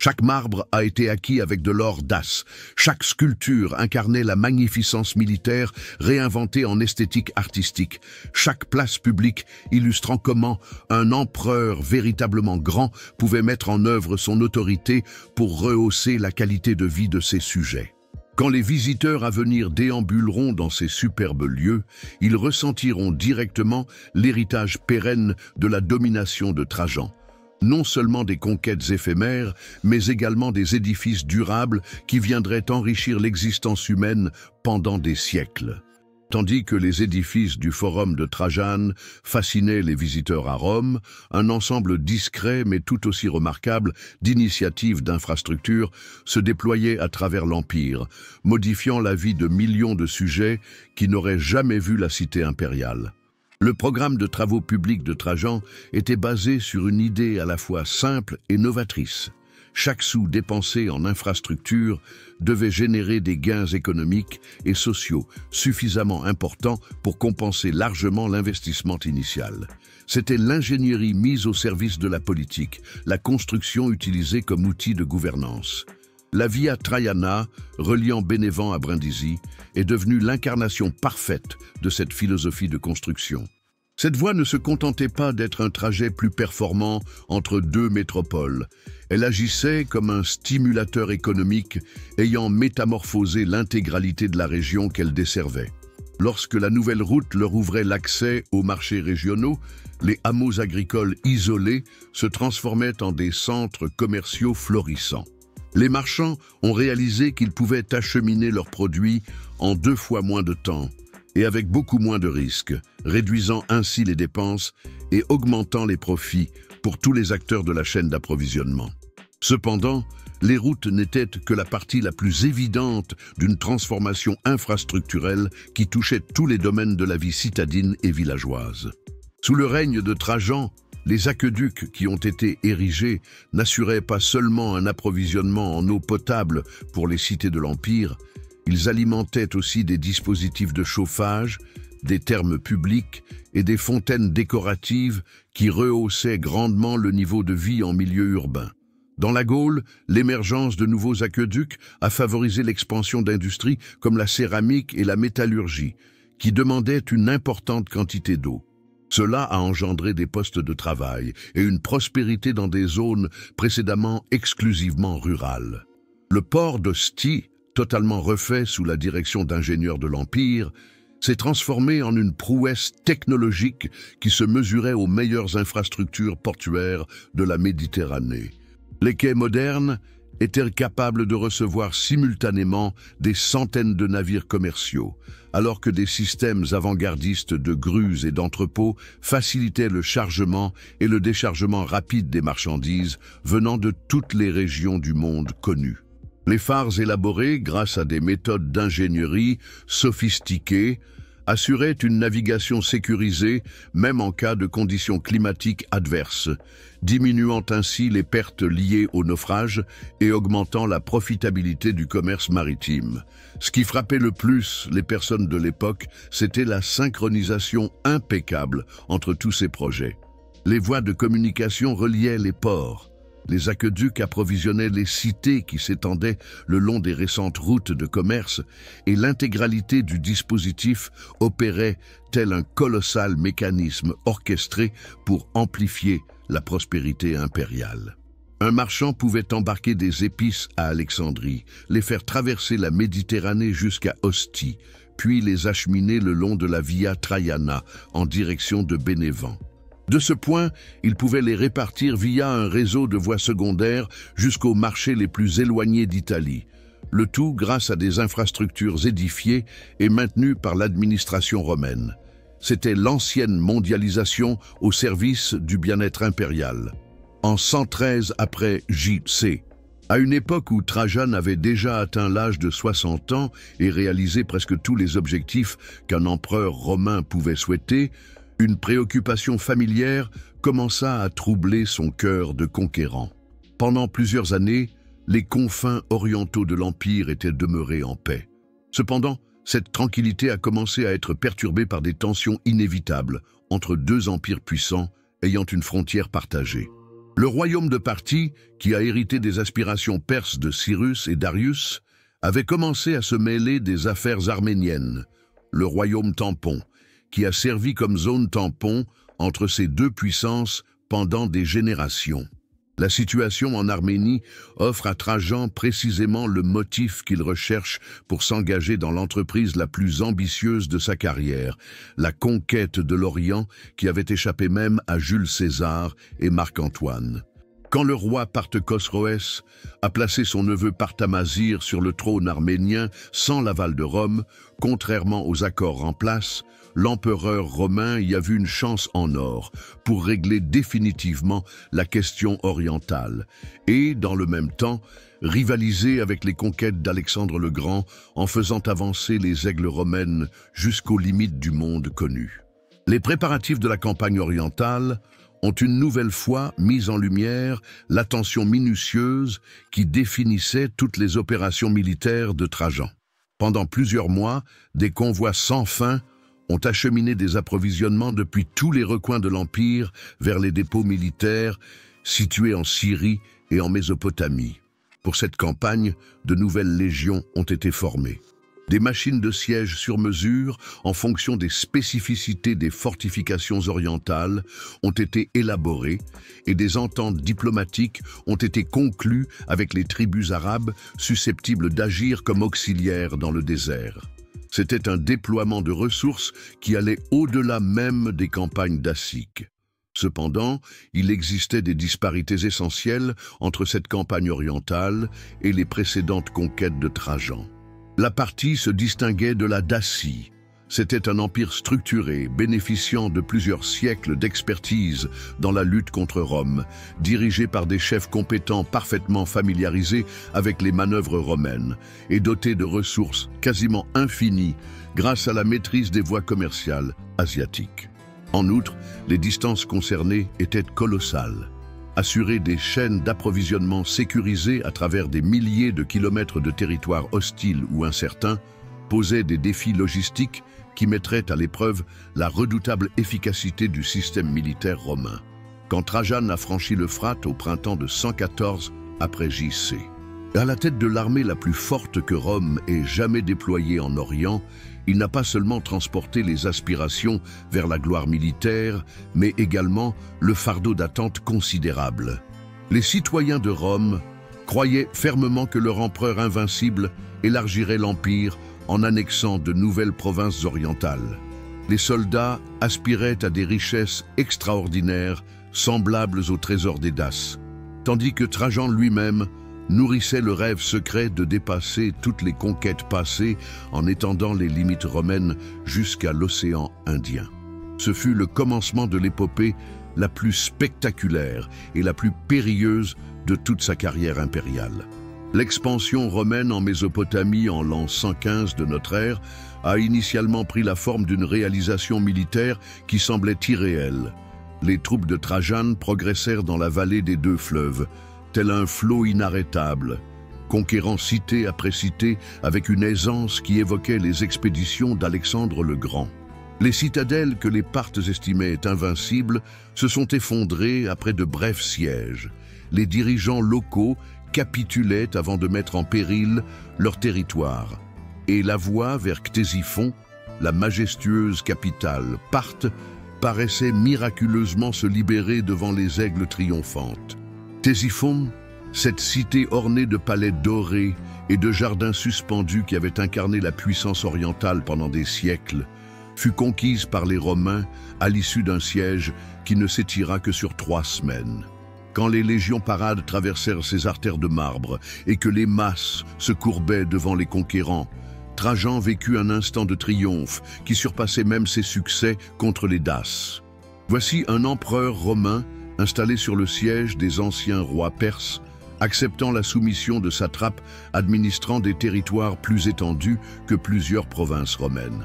S1: Chaque marbre a été acquis avec de l'or d'As. Chaque sculpture incarnait la magnificence militaire réinventée en esthétique artistique. Chaque place publique illustrant comment un empereur véritablement grand pouvait mettre en œuvre son autorité pour rehausser la qualité de vie de ses sujets. Quand les visiteurs à venir déambuleront dans ces superbes lieux, ils ressentiront directement l'héritage pérenne de la domination de Trajan. Non seulement des conquêtes éphémères, mais également des édifices durables qui viendraient enrichir l'existence humaine pendant des siècles. Tandis que les édifices du Forum de Trajane fascinaient les visiteurs à Rome, un ensemble discret mais tout aussi remarquable d'initiatives d'infrastructures se déployait à travers l'Empire, modifiant la vie de millions de sujets qui n'auraient jamais vu la cité impériale. Le programme de travaux publics de Trajan était basé sur une idée à la fois simple et novatrice. Chaque sou dépensé en infrastructures devait générer des gains économiques et sociaux suffisamment importants pour compenser largement l'investissement initial. C'était l'ingénierie mise au service de la politique, la construction utilisée comme outil de gouvernance. La Via Traiana, reliant Bénévent à Brindisi, est devenue l'incarnation parfaite de cette philosophie de construction. Cette voie ne se contentait pas d'être un trajet plus performant entre deux métropoles. Elle agissait comme un stimulateur économique ayant métamorphosé l'intégralité de la région qu'elle desservait. Lorsque la nouvelle route leur ouvrait l'accès aux marchés régionaux, les hameaux agricoles isolés se transformaient en des centres commerciaux florissants. Les marchands ont réalisé qu'ils pouvaient acheminer leurs produits en 2 fois moins de temps et avec beaucoup moins de risques, réduisant ainsi les dépenses et augmentant les profits pour tous les acteurs de la chaîne d'approvisionnement. Cependant, les routes n'étaient que la partie la plus évidente d'une transformation infrastructurelle qui touchait tous les domaines de la vie citadine et villageoise. Sous le règne de Trajan, les aqueducs qui ont été érigés n'assuraient pas seulement un approvisionnement en eau potable pour les cités de l'Empire, ils alimentaient aussi des dispositifs de chauffage, des thermes publics et des fontaines décoratives qui rehaussaient grandement le niveau de vie en milieu urbain. Dans la Gaule, l'émergence de nouveaux aqueducs a favorisé l'expansion d'industries comme la céramique et la métallurgie, qui demandaient une importante quantité d'eau. Cela a engendré des postes de travail et une prospérité dans des zones précédemment exclusivement rurales. Le port d'Ostie, totalement refait sous la direction d'ingénieurs de l'Empire, s'est transformé en une prouesse technologique qui se mesurait aux meilleures infrastructures portuaires de la Méditerranée. Les quais modernes étaient capables de recevoir simultanément des centaines de navires commerciaux, alors que des systèmes avant-gardistes de grues et d'entrepôts facilitaient le chargement et le déchargement rapide des marchandises venant de toutes les régions du monde connues. Les phares élaborés grâce à des méthodes d'ingénierie sophistiquées assuraient une navigation sécurisée même en cas de conditions climatiques adverses, diminuant ainsi les pertes liées au naufrage et augmentant la profitabilité du commerce maritime. Ce qui frappait le plus les personnes de l'époque, c'était la synchronisation impeccable entre tous ces projets. Les voies de communication reliaient les ports. Les aqueducs approvisionnaient les cités qui s'étendaient le long des récentes routes de commerce et l'intégralité du dispositif opérait tel un colossal mécanisme orchestré pour amplifier la prospérité impériale. Un marchand pouvait embarquer des épices à Alexandrie, les faire traverser la Méditerranée jusqu'à Ostie, puis les acheminer le long de la Via Traiana en direction de Bénévent. De ce point, il pouvait les répartir via un réseau de voies secondaires jusqu'aux marchés les plus éloignés d'Italie, le tout grâce à des infrastructures édifiées et maintenues par l'administration romaine. C'était l'ancienne mondialisation au service du bien-être impérial. En 113 après J.C., à une époque où Trajan avait déjà atteint l'âge de 60 ans et réalisé presque tous les objectifs qu'un empereur romain pouvait souhaiter, une préoccupation familière commença à troubler son cœur de conquérant. Pendant plusieurs années, les confins orientaux de l'Empire étaient demeurés en paix. Cependant, cette tranquillité a commencé à être perturbée par des tensions inévitables entre deux empires puissants ayant une frontière partagée. Le royaume de Parthie, qui a hérité des aspirations perses de Cyrus et Darius, avait commencé à se mêler des affaires arméniennes, le royaume tampon, qui a servi comme zone tampon entre ces deux puissances pendant des générations. La situation en Arménie offre à Trajan précisément le motif qu'il recherche pour s'engager dans l'entreprise la plus ambitieuse de sa carrière, la conquête de l'Orient qui avait échappé même à Jules César et Marc-Antoine. Quand le roi Parthe-Khosroès a placé son neveu Partamazir sur le trône arménien sans l'aval de Rome, contrairement aux accords en place, l'empereur romain y a vu une chance en or pour régler définitivement la question orientale et, dans le même temps, rivaliser avec les conquêtes d'Alexandre le Grand en faisant avancer les aigles romaines jusqu'aux limites du monde connu. Les préparatifs de la campagne orientale ont une nouvelle fois mis en lumière l'attention minutieuse qui définissait toutes les opérations militaires de Trajan. Pendant plusieurs mois, des convois sans fin ont acheminé des approvisionnements depuis tous les recoins de l'Empire vers les dépôts militaires situés en Syrie et en Mésopotamie. Pour cette campagne, de nouvelles légions ont été formées. Des machines de siège sur mesure, en fonction des spécificités des fortifications orientales, ont été élaborées et des ententes diplomatiques ont été conclues avec les tribus arabes susceptibles d'agir comme auxiliaires dans le désert. C'était un déploiement de ressources qui allait au-delà même des campagnes daciques. Cependant, il existait des disparités essentielles entre cette campagne orientale et les précédentes conquêtes de Trajan. La Parthie se distinguait de la Dacie. C'était un empire structuré, bénéficiant de plusieurs siècles d'expertise dans la lutte contre Rome, dirigé par des chefs compétents parfaitement familiarisés avec les manœuvres romaines et doté de ressources quasiment infinies grâce à la maîtrise des voies commerciales asiatiques. En outre, les distances concernées étaient colossales. Assurer des chaînes d'approvisionnement sécurisées à travers des milliers de kilomètres de territoires hostiles ou incertains posait des défis logistiques qui mettraient à l'épreuve la redoutable efficacité du système militaire romain. Quand Trajan a franchi l'Euphrate au printemps de 114 après J.C., à la tête de l'armée la plus forte que Rome ait jamais déployée en Orient, il n'a pas seulement transporté les aspirations vers la gloire militaire, mais également le fardeau d'attente considérable. Les citoyens de Rome croyaient fermement que leur empereur invincible élargirait l'empire en annexant de nouvelles provinces orientales. Les soldats aspiraient à des richesses extraordinaires, semblables aux trésors des Daces, tandis que Trajan lui-même nourrissait le rêve secret de dépasser toutes les conquêtes passées en étendant les limites romaines jusqu'à l'océan Indien. Ce fut le commencement de l'épopée la plus spectaculaire et la plus périlleuse de toute sa carrière impériale. L'expansion romaine en Mésopotamie en l'an 115 de notre ère a initialement pris la forme d'une réalisation militaire qui semblait irréelle. Les troupes de Trajan progressèrent dans la vallée des deux fleuves, tel un flot inarrêtable, conquérant cité après cité avec une aisance qui évoquait les expéditions d'Alexandre le Grand. Les citadelles que les Parthes estimaient invincibles se sont effondrées après de brefs sièges. Les dirigeants locaux capitulaient avant de mettre en péril leur territoire, et la voie vers Ctésiphon, la majestueuse capitale parthe, paraissait miraculeusement se libérer devant les aigles triomphantes. Ctésiphon, cette cité ornée de palais dorés et de jardins suspendus qui avaient incarné la puissance orientale pendant des siècles, fut conquise par les Romains à l'issue d'un siège qui ne s'étira que sur 3 semaines. Quand les légions parades traversèrent ces artères de marbre et que les masses se courbaient devant les conquérants, Trajan vécut un instant de triomphe qui surpassait même ses succès contre les Daces. Voici un empereur romain installé sur le siège des anciens rois perses, acceptant la soumission de satrapes administrant des territoires plus étendus que plusieurs provinces romaines.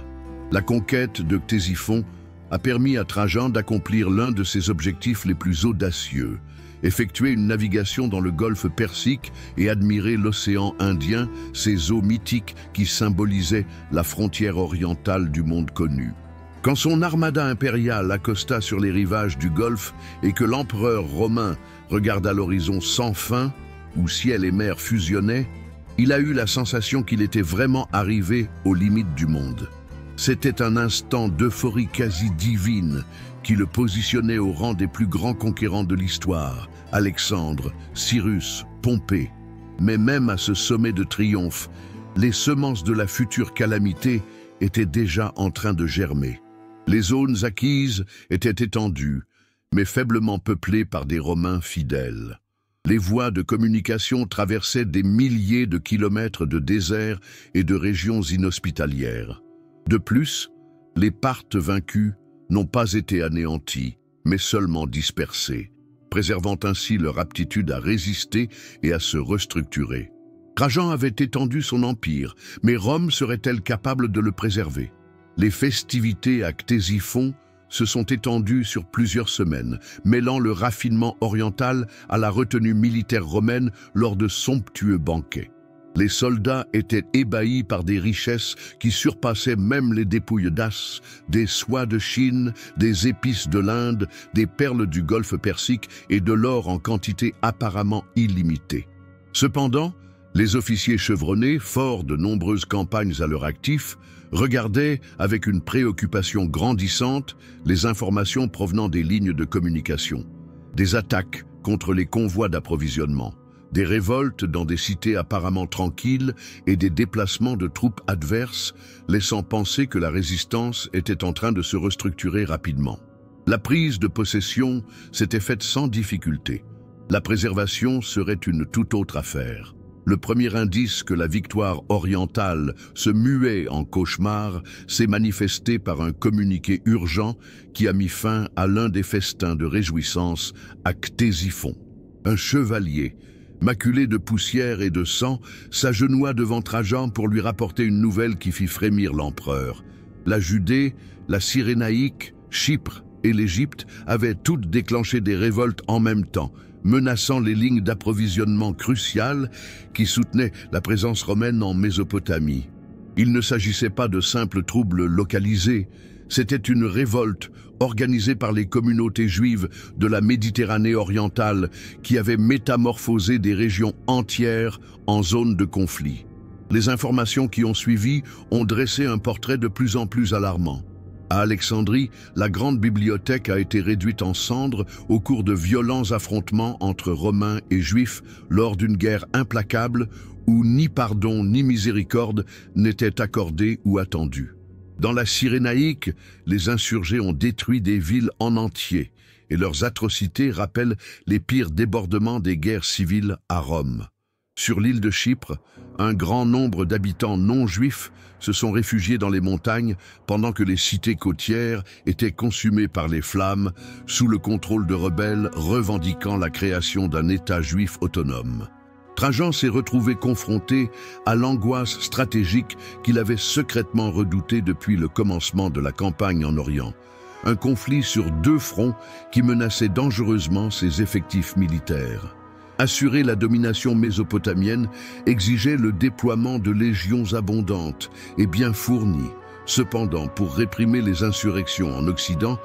S1: La conquête de Ctésiphon a permis à Trajan d'accomplir l'un de ses objectifs les plus audacieux, effectuer une navigation dans le golfe Persique et admirer l'océan Indien, ces eaux mythiques qui symbolisaient la frontière orientale du monde connu. Quand son armada impériale accosta sur les rivages du golfe et que l'empereur romain regarda l'horizon sans fin, où ciel et mer fusionnaient, il a eu la sensation qu'il était vraiment arrivé aux limites du monde. C'était un instant d'euphorie quasi divine qui le positionnait au rang des plus grands conquérants de l'histoire, Alexandre, Cyrus, Pompée. Mais même à ce sommet de triomphe, les semences de la future calamité étaient déjà en train de germer. Les zones acquises étaient étendues, mais faiblement peuplées par des Romains fidèles. Les voies de communication traversaient des milliers de kilomètres de déserts et de régions inhospitalières. De plus, les Parthes vaincus n'ont pas été anéantis, mais seulement dispersés, préservant ainsi leur aptitude à résister et à se restructurer. Trajan avait étendu son empire, mais Rome serait-elle capable de le préserver? Les festivités à Ctésiphon se sont étendues sur plusieurs semaines, mêlant le raffinement oriental à la retenue militaire romaine lors de somptueux banquets. Les soldats étaient ébahis par des richesses qui surpassaient même les dépouilles d'As, des soies de Chine, des épices de l'Inde, des perles du golfe Persique et de l'or en quantité apparemment illimitée. Cependant, les officiers chevronnés, forts de nombreuses campagnes à leur actif, regardaient avec une préoccupation grandissante les informations provenant des lignes de communication, des attaques contre les convois d'approvisionnement, des révoltes dans des cités apparemment tranquilles et des déplacements de troupes adverses, laissant penser que la résistance était en train de se restructurer rapidement. La prise de possession s'était faite sans difficulté. La préservation serait une toute autre affaire. Le premier indice que la victoire orientale se muait en cauchemar s'est manifesté par un communiqué urgent qui a mis fin à l'un des festins de réjouissance à Ctésiphon. Un chevalier, maculé de poussière et de sang, s'agenouilla devant Trajan pour lui rapporter une nouvelle qui fit frémir l'empereur. La Judée, la Cyrénaïque, Chypre et l'Égypte avaient toutes déclenché des révoltes en même temps, menaçant les lignes d'approvisionnement cruciales qui soutenaient la présence romaine en Mésopotamie. Il ne s'agissait pas de simples troubles localisés, c'était une révolte organisée par les communautés juives de la Méditerranée orientale qui avait métamorphosé des régions entières en zones de conflit. Les informations qui ont suivi ont dressé un portrait de plus en plus alarmant. À Alexandrie, la grande bibliothèque a été réduite en cendres au cours de violents affrontements entre Romains et Juifs lors d'une guerre implacable où ni pardon ni miséricorde n'étaient accordés ou attendus. Dans la Cyrénaïque, les insurgés ont détruit des villes en entier et leurs atrocités rappellent les pires débordements des guerres civiles à Rome. Sur l'île de Chypre, un grand nombre d'habitants non juifs se sont réfugiés dans les montagnes pendant que les cités côtières étaient consumées par les flammes sous le contrôle de rebelles revendiquant la création d'un État juif autonome. Trajan s'est retrouvé confronté à l'angoisse stratégique qu'il avait secrètement redoutée depuis le commencement de la campagne en Orient. Un conflit sur 2 fronts qui menaçait dangereusement ses effectifs militaires. Assurer la domination mésopotamienne exigeait le déploiement de légions abondantes et bien fournies. Cependant, pour réprimer les insurrections en Occident,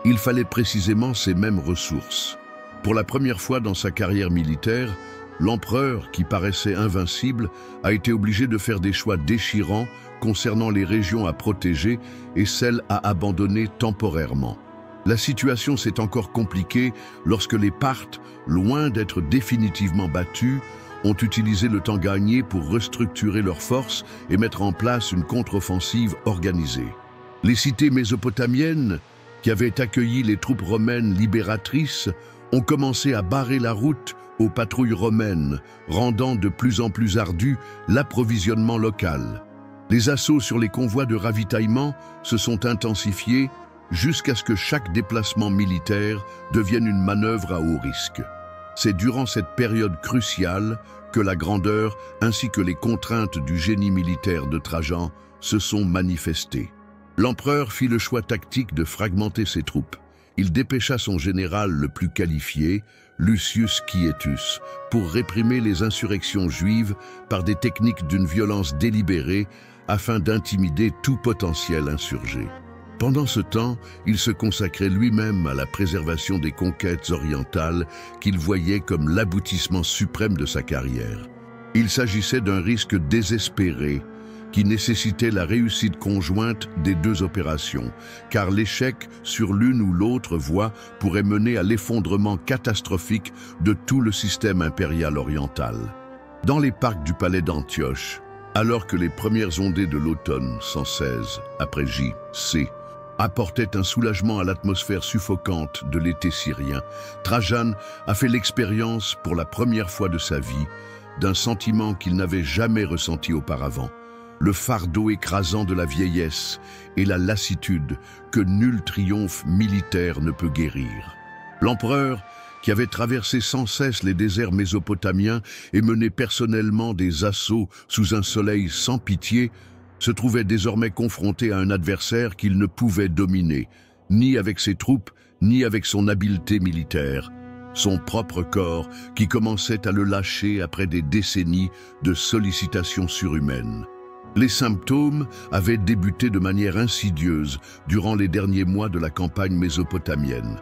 S1: il fallait précisément ces mêmes ressources. Pour la première fois dans sa carrière militaire, l'empereur, qui paraissait invincible, a été obligé de faire des choix déchirants concernant les régions à protéger et celles à abandonner temporairement. La situation s'est encore compliquée lorsque les Parthes, loin d'être définitivement battus, ont utilisé le temps gagné pour restructurer leurs forces et mettre en place une contre-offensive organisée. Les cités mésopotamiennes, qui avaient accueilli les troupes romaines libératrices, ont commencé à barrer la route aux patrouilles romaines, rendant de plus en plus ardu l'approvisionnement local. Les assauts sur les convois de ravitaillement se sont intensifiés jusqu'à ce que chaque déplacement militaire devienne une manœuvre à haut risque. C'est durant cette période cruciale que la grandeur ainsi que les contraintes du génie militaire de Trajan se sont manifestées. L'empereur fit le choix tactique de fragmenter ses troupes. Il dépêcha son général le plus qualifié, Lucius Quietus, pour réprimer les insurrections juives par des techniques d'une violence délibérée afin d'intimider tout potentiel insurgé. Pendant ce temps, il se consacrait lui-même à la préservation des conquêtes orientales qu'il voyait comme l'aboutissement suprême de sa carrière. Il s'agissait d'un risque désespéré qui nécessitait la réussite conjointe des deux opérations, car l'échec sur l'une ou l'autre voie pourrait mener à l'effondrement catastrophique de tout le système impérial oriental. Dans les parcs du palais d'Antioche, alors que les premières ondées de l'automne 116 après J.C. apportait un soulagement à l'atmosphère suffocante de l'été syrien, Trajan a fait l'expérience pour la première fois de sa vie d'un sentiment qu'il n'avait jamais ressenti auparavant, le fardeau écrasant de la vieillesse et la lassitude que nul triomphe militaire ne peut guérir. L'empereur, qui avait traversé sans cesse les déserts mésopotamiens et mené personnellement des assauts sous un soleil sans pitié, se trouvait désormais confronté à un adversaire qu'il ne pouvait dominer, ni avec ses troupes, ni avec son habileté militaire. Son propre corps qui commençait à le lâcher après des décennies de sollicitations surhumaines. Les symptômes avaient débuté de manière insidieuse durant les derniers mois de la campagne mésopotamienne.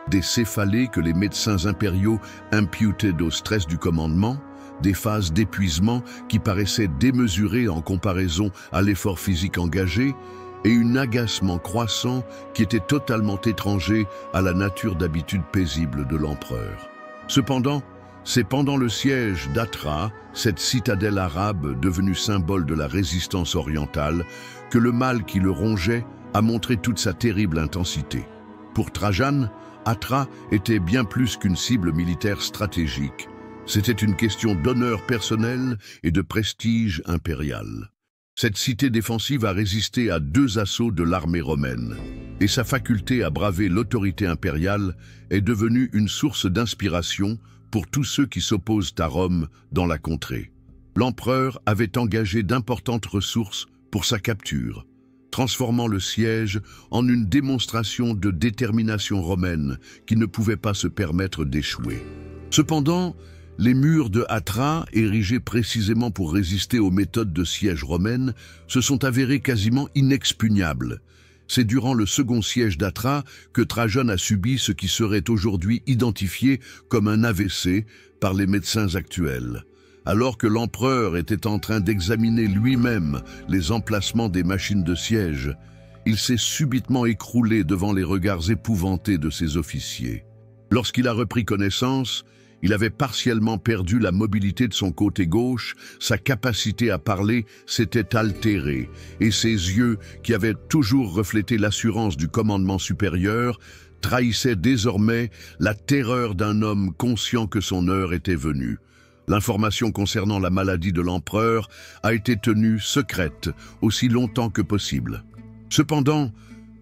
S1: Des céphalées que les médecins impériaux imputaient au stress du commandement, des phases d'épuisement qui paraissaient démesurées en comparaison à l'effort physique engagé, et un agacement croissant qui était totalement étranger à la nature d'habitude paisible de l'empereur. Cependant, c'est pendant le siège d'Atra, cette citadelle arabe devenue symbole de la résistance orientale, que le mal qui le rongeait a montré toute sa terrible intensité. Pour Trajan, Atra était bien plus qu'une cible militaire stratégique. C'était une question d'honneur personnel et de prestige impérial. Cette cité défensive a résisté à 2 assauts de l'armée romaine, et sa faculté à braver l'autorité impériale est devenue une source d'inspiration pour tous ceux qui s'opposent à Rome dans la contrée. L'empereur avait engagé d'importantes ressources pour sa capture, transformant le siège en une démonstration de détermination romaine qui ne pouvait pas se permettre d'échouer. Cependant, les murs de Atra, érigés précisément pour résister aux méthodes de siège romaines, se sont avérés quasiment inexpugnables. C'est durant le second siège d'Atra que Trajan a subi ce qui serait aujourd'hui identifié comme un AVC par les médecins actuels. Alors que l'empereur était en train d'examiner lui-même les emplacements des machines de siège, il s'est subitement écroulé devant les regards épouvantés de ses officiers. Lorsqu'il a repris connaissance, il avait partiellement perdu la mobilité de son côté gauche, sa capacité à parler s'était altérée, et ses yeux, qui avaient toujours reflété l'assurance du commandement supérieur, trahissaient désormais la terreur d'un homme conscient que son heure était venue. L'information concernant la maladie de l'empereur a été tenue secrète aussi longtemps que possible. Cependant,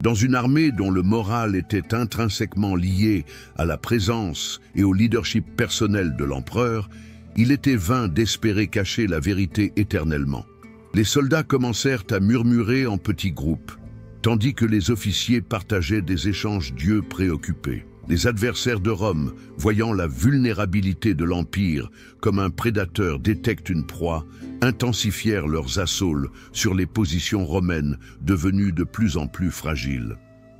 S1: dans une armée dont le moral était intrinsèquement lié à la présence et au leadership personnel de l'empereur, il était vain d'espérer cacher la vérité éternellement. Les soldats commencèrent à murmurer en petits groupes, tandis que les officiers partageaient des échanges d'yeux préoccupés. Les adversaires de Rome, voyant la vulnérabilité de l'Empire comme un prédateur détecte une proie, intensifièrent leurs assauts sur les positions romaines devenues de plus en plus fragiles.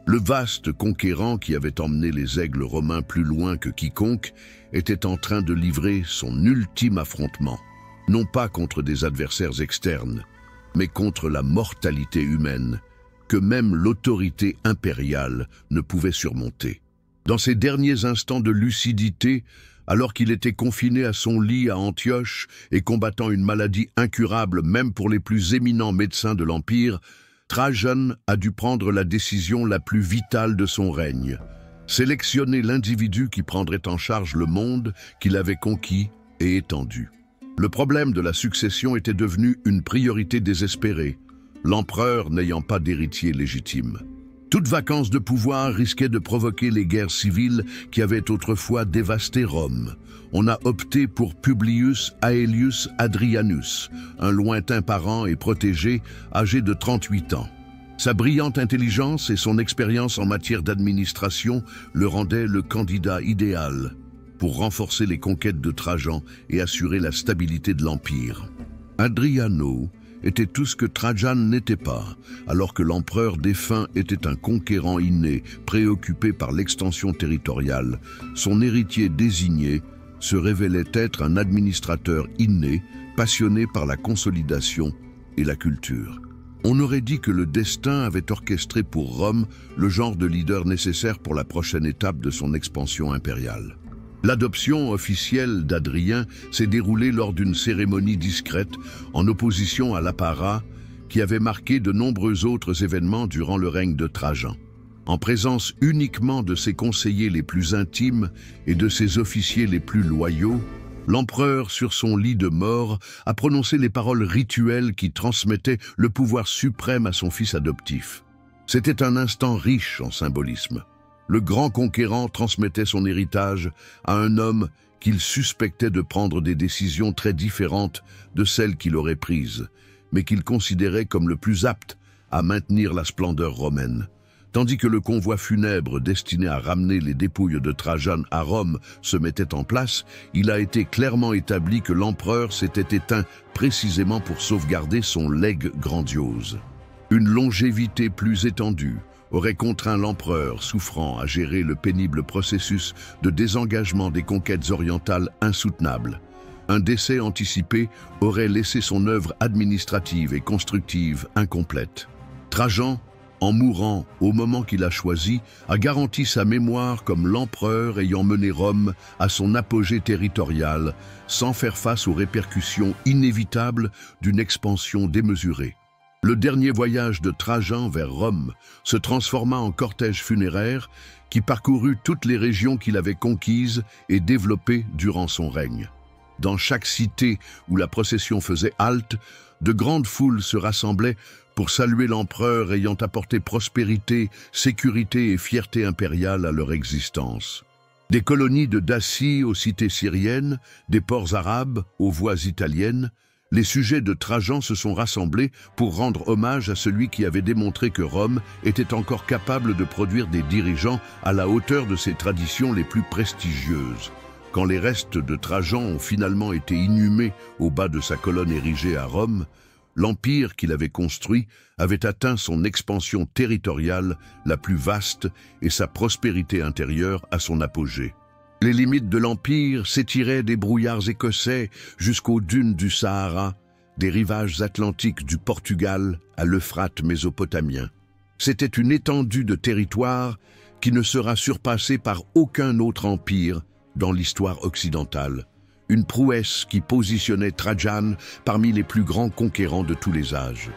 S1: Le vaste conquérant qui avait emmené les aigles romains plus loin que quiconque était en train de livrer son ultime affrontement, non pas contre des adversaires externes, mais contre la mortalité humaine, que même l'autorité impériale ne pouvait surmonter. Dans ses derniers instants de lucidité, alors qu'il était confiné à son lit à Antioche et combattant une maladie incurable même pour les plus éminents médecins de l'Empire, Trajan a dû prendre la décision la plus vitale de son règne: sélectionner l'individu qui prendrait en charge le monde qu'il avait conquis et étendu. Le problème de la succession était devenu une priorité désespérée, l'empereur n'ayant pas d'héritier légitime. Toute vacance de pouvoir risquait de provoquer les guerres civiles qui avaient autrefois dévasté Rome. On a opté pour Publius Aelius Hadrianus, un lointain parent et protégé âgé de 38 ans. Sa brillante intelligence et son expérience en matière d'administration le rendaient le candidat idéal pour renforcer les conquêtes de Trajan et assurer la stabilité de l'Empire. Hadriano était tout ce que Trajan n'était pas, alors que l'empereur défunt était un conquérant inné, préoccupé par l'extension territoriale. Son héritier désigné se révélait être un administrateur inné, passionné par la consolidation et la culture. On aurait dit que le destin avait orchestré pour Rome le genre de leader nécessaire pour la prochaine étape de son expansion impériale. L'adoption officielle d'Adrien s'est déroulée lors d'une cérémonie discrète, en opposition à l'apparat qui avait marqué de nombreux autres événements durant le règne de Trajan. En présence uniquement de ses conseillers les plus intimes et de ses officiers les plus loyaux, l'empereur, sur son lit de mort, a prononcé les paroles rituelles qui transmettaient le pouvoir suprême à son fils adoptif. C'était un instant riche en symbolisme. Le grand conquérant transmettait son héritage à un homme qu'il suspectait de prendre des décisions très différentes de celles qu'il aurait prises, mais qu'il considérait comme le plus apte à maintenir la splendeur romaine. Tandis que le convoi funèbre destiné à ramener les dépouilles de Trajan à Rome se mettait en place, il a été clairement établi que l'empereur s'était éteint précisément pour sauvegarder son legs grandiose. Une longévité plus étendue aurait contraint l'empereur souffrant à gérer le pénible processus de désengagement des conquêtes orientales insoutenables. Un décès anticipé aurait laissé son œuvre administrative et constructive incomplète. Trajan, en mourant au moment qu'il a choisi, a garanti sa mémoire comme l'empereur ayant mené Rome à son apogée territorial, sans faire face aux répercussions inévitables d'une expansion démesurée. Le dernier voyage de Trajan vers Rome se transforma en cortège funéraire qui parcourut toutes les régions qu'il avait conquises et développées durant son règne. Dans chaque cité où la procession faisait halte, de grandes foules se rassemblaient pour saluer l'empereur ayant apporté prospérité, sécurité et fierté impériale à leur existence. Des colonies de Dacie aux cités syriennes, des ports arabes aux voies italiennes, les sujets de Trajan se sont rassemblés pour rendre hommage à celui qui avait démontré que Rome était encore capable de produire des dirigeants à la hauteur de ses traditions les plus prestigieuses. Quand les restes de Trajan ont finalement été inhumés au bas de sa colonne érigée à Rome, l'empire qu'il avait construit avait atteint son expansion territoriale la plus vaste et sa prospérité intérieure à son apogée. Les limites de l'Empire s'étiraient des brouillards écossais jusqu'aux dunes du Sahara, des rivages atlantiques du Portugal à l'Euphrate mésopotamien. C'était une étendue de territoire qui ne sera surpassée par aucun autre empire dans l'histoire occidentale. Une prouesse qui positionnait Trajan parmi les plus grands conquérants de tous les âges.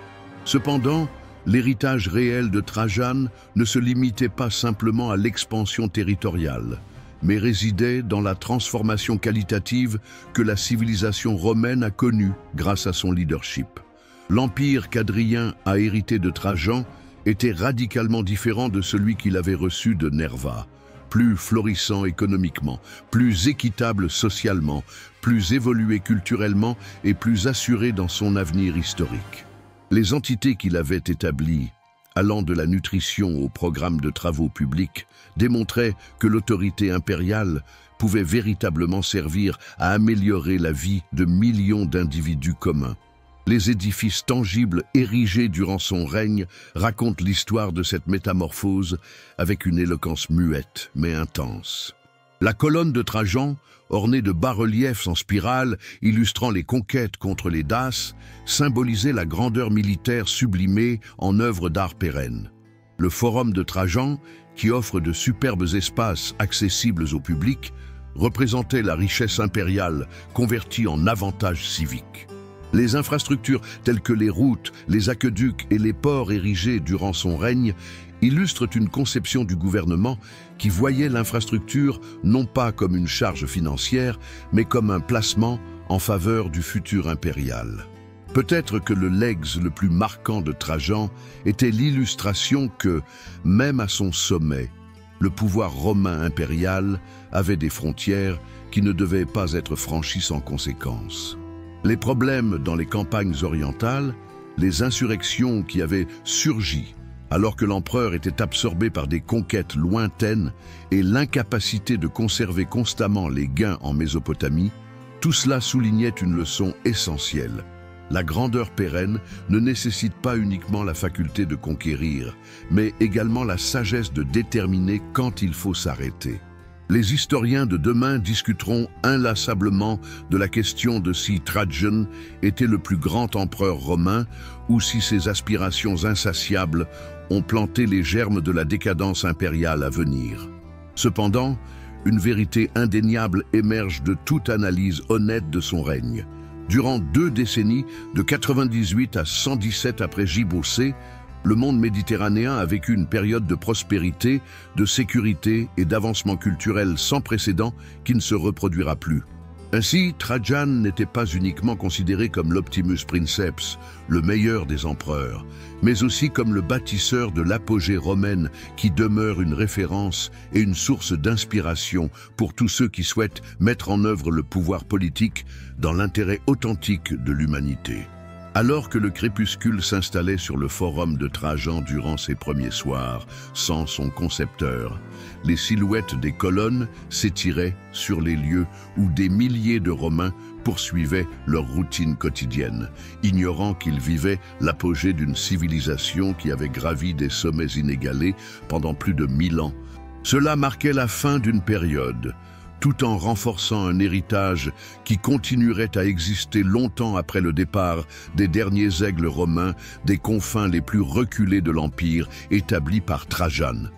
S1: Cependant, l'héritage réel de Trajan ne se limitait pas simplement à l'expansion territoriale, mais résidait dans la transformation qualitative que la civilisation romaine a connue grâce à son leadership. L'empire qu'Adrien a hérité de Trajan était radicalement différent de celui qu'il avait reçu de Nerva, plus florissant économiquement, plus équitable socialement, plus évolué culturellement et plus assuré dans son avenir historique. Les entités qu'il avait établies, allant de la nutrition au programme de travaux publics, démontraient que l'autorité impériale pouvait véritablement servir à améliorer la vie de millions d'individus communs. Les édifices tangibles érigés durant son règne racontent l'histoire de cette métamorphose avec une éloquence muette mais intense. La colonne de Trajan, ornée de bas-reliefs en spirale illustrant les conquêtes contre les Daces, symbolisait la grandeur militaire sublimée en œuvre d'art pérenne. Le forum de Trajan, qui offre de superbes espaces accessibles au public, représentait la richesse impériale convertie en avantages civiques. Les infrastructures telles que les routes, les aqueducs et les ports érigés durant son règne illustrent une conception du gouvernement qui voyait l'infrastructure non pas comme une charge financière, mais comme un placement en faveur du futur impérial. Peut-être que le legs le plus marquant de Trajan était l'illustration que, même à son sommet, le pouvoir romain impérial avait des frontières qui ne devaient pas être franchies sans conséquence. Les problèmes dans les campagnes orientales, les insurrections qui avaient surgi alors que l'empereur était absorbé par des conquêtes lointaines et l'incapacité de conserver constamment les gains en Mésopotamie, tout cela soulignait une leçon essentielle. La grandeur pérenne ne nécessite pas uniquement la faculté de conquérir, mais également la sagesse de déterminer quand il faut s'arrêter. Les historiens de demain discuteront inlassablement de la question de si Trajan était le plus grand empereur romain ou si ses aspirations insatiables ont planté les germes de la décadence impériale à venir. Cependant, une vérité indéniable émerge de toute analyse honnête de son règne. Durant 2 décennies, de 98 à 117 après J-C, le monde méditerranéen a vécu une période de prospérité, de sécurité et d'avancement culturel sans précédent qui ne se reproduira plus. Ainsi, Trajan n'était pas uniquement considéré comme l'Optimus Princeps, le meilleur des empereurs, mais aussi comme le bâtisseur de l'apogée romaine qui demeure une référence et une source d'inspiration pour tous ceux qui souhaitent mettre en œuvre le pouvoir politique dans l'intérêt authentique de l'humanité. Alors que le crépuscule s'installait sur le forum de Trajan durant ses premiers soirs, sans son concepteur, les silhouettes des colonnes s'étiraient sur les lieux où des milliers de Romains poursuivaient leur routine quotidienne, ignorant qu'ils vivaient l'apogée d'une civilisation qui avait gravi des sommets inégalés pendant plus de 1000 ans. Cela marquait la fin d'une période, tout en renforçant un héritage qui continuerait à exister longtemps après le départ des derniers aigles romains des confins les plus reculés de l'Empire établi par Trajan.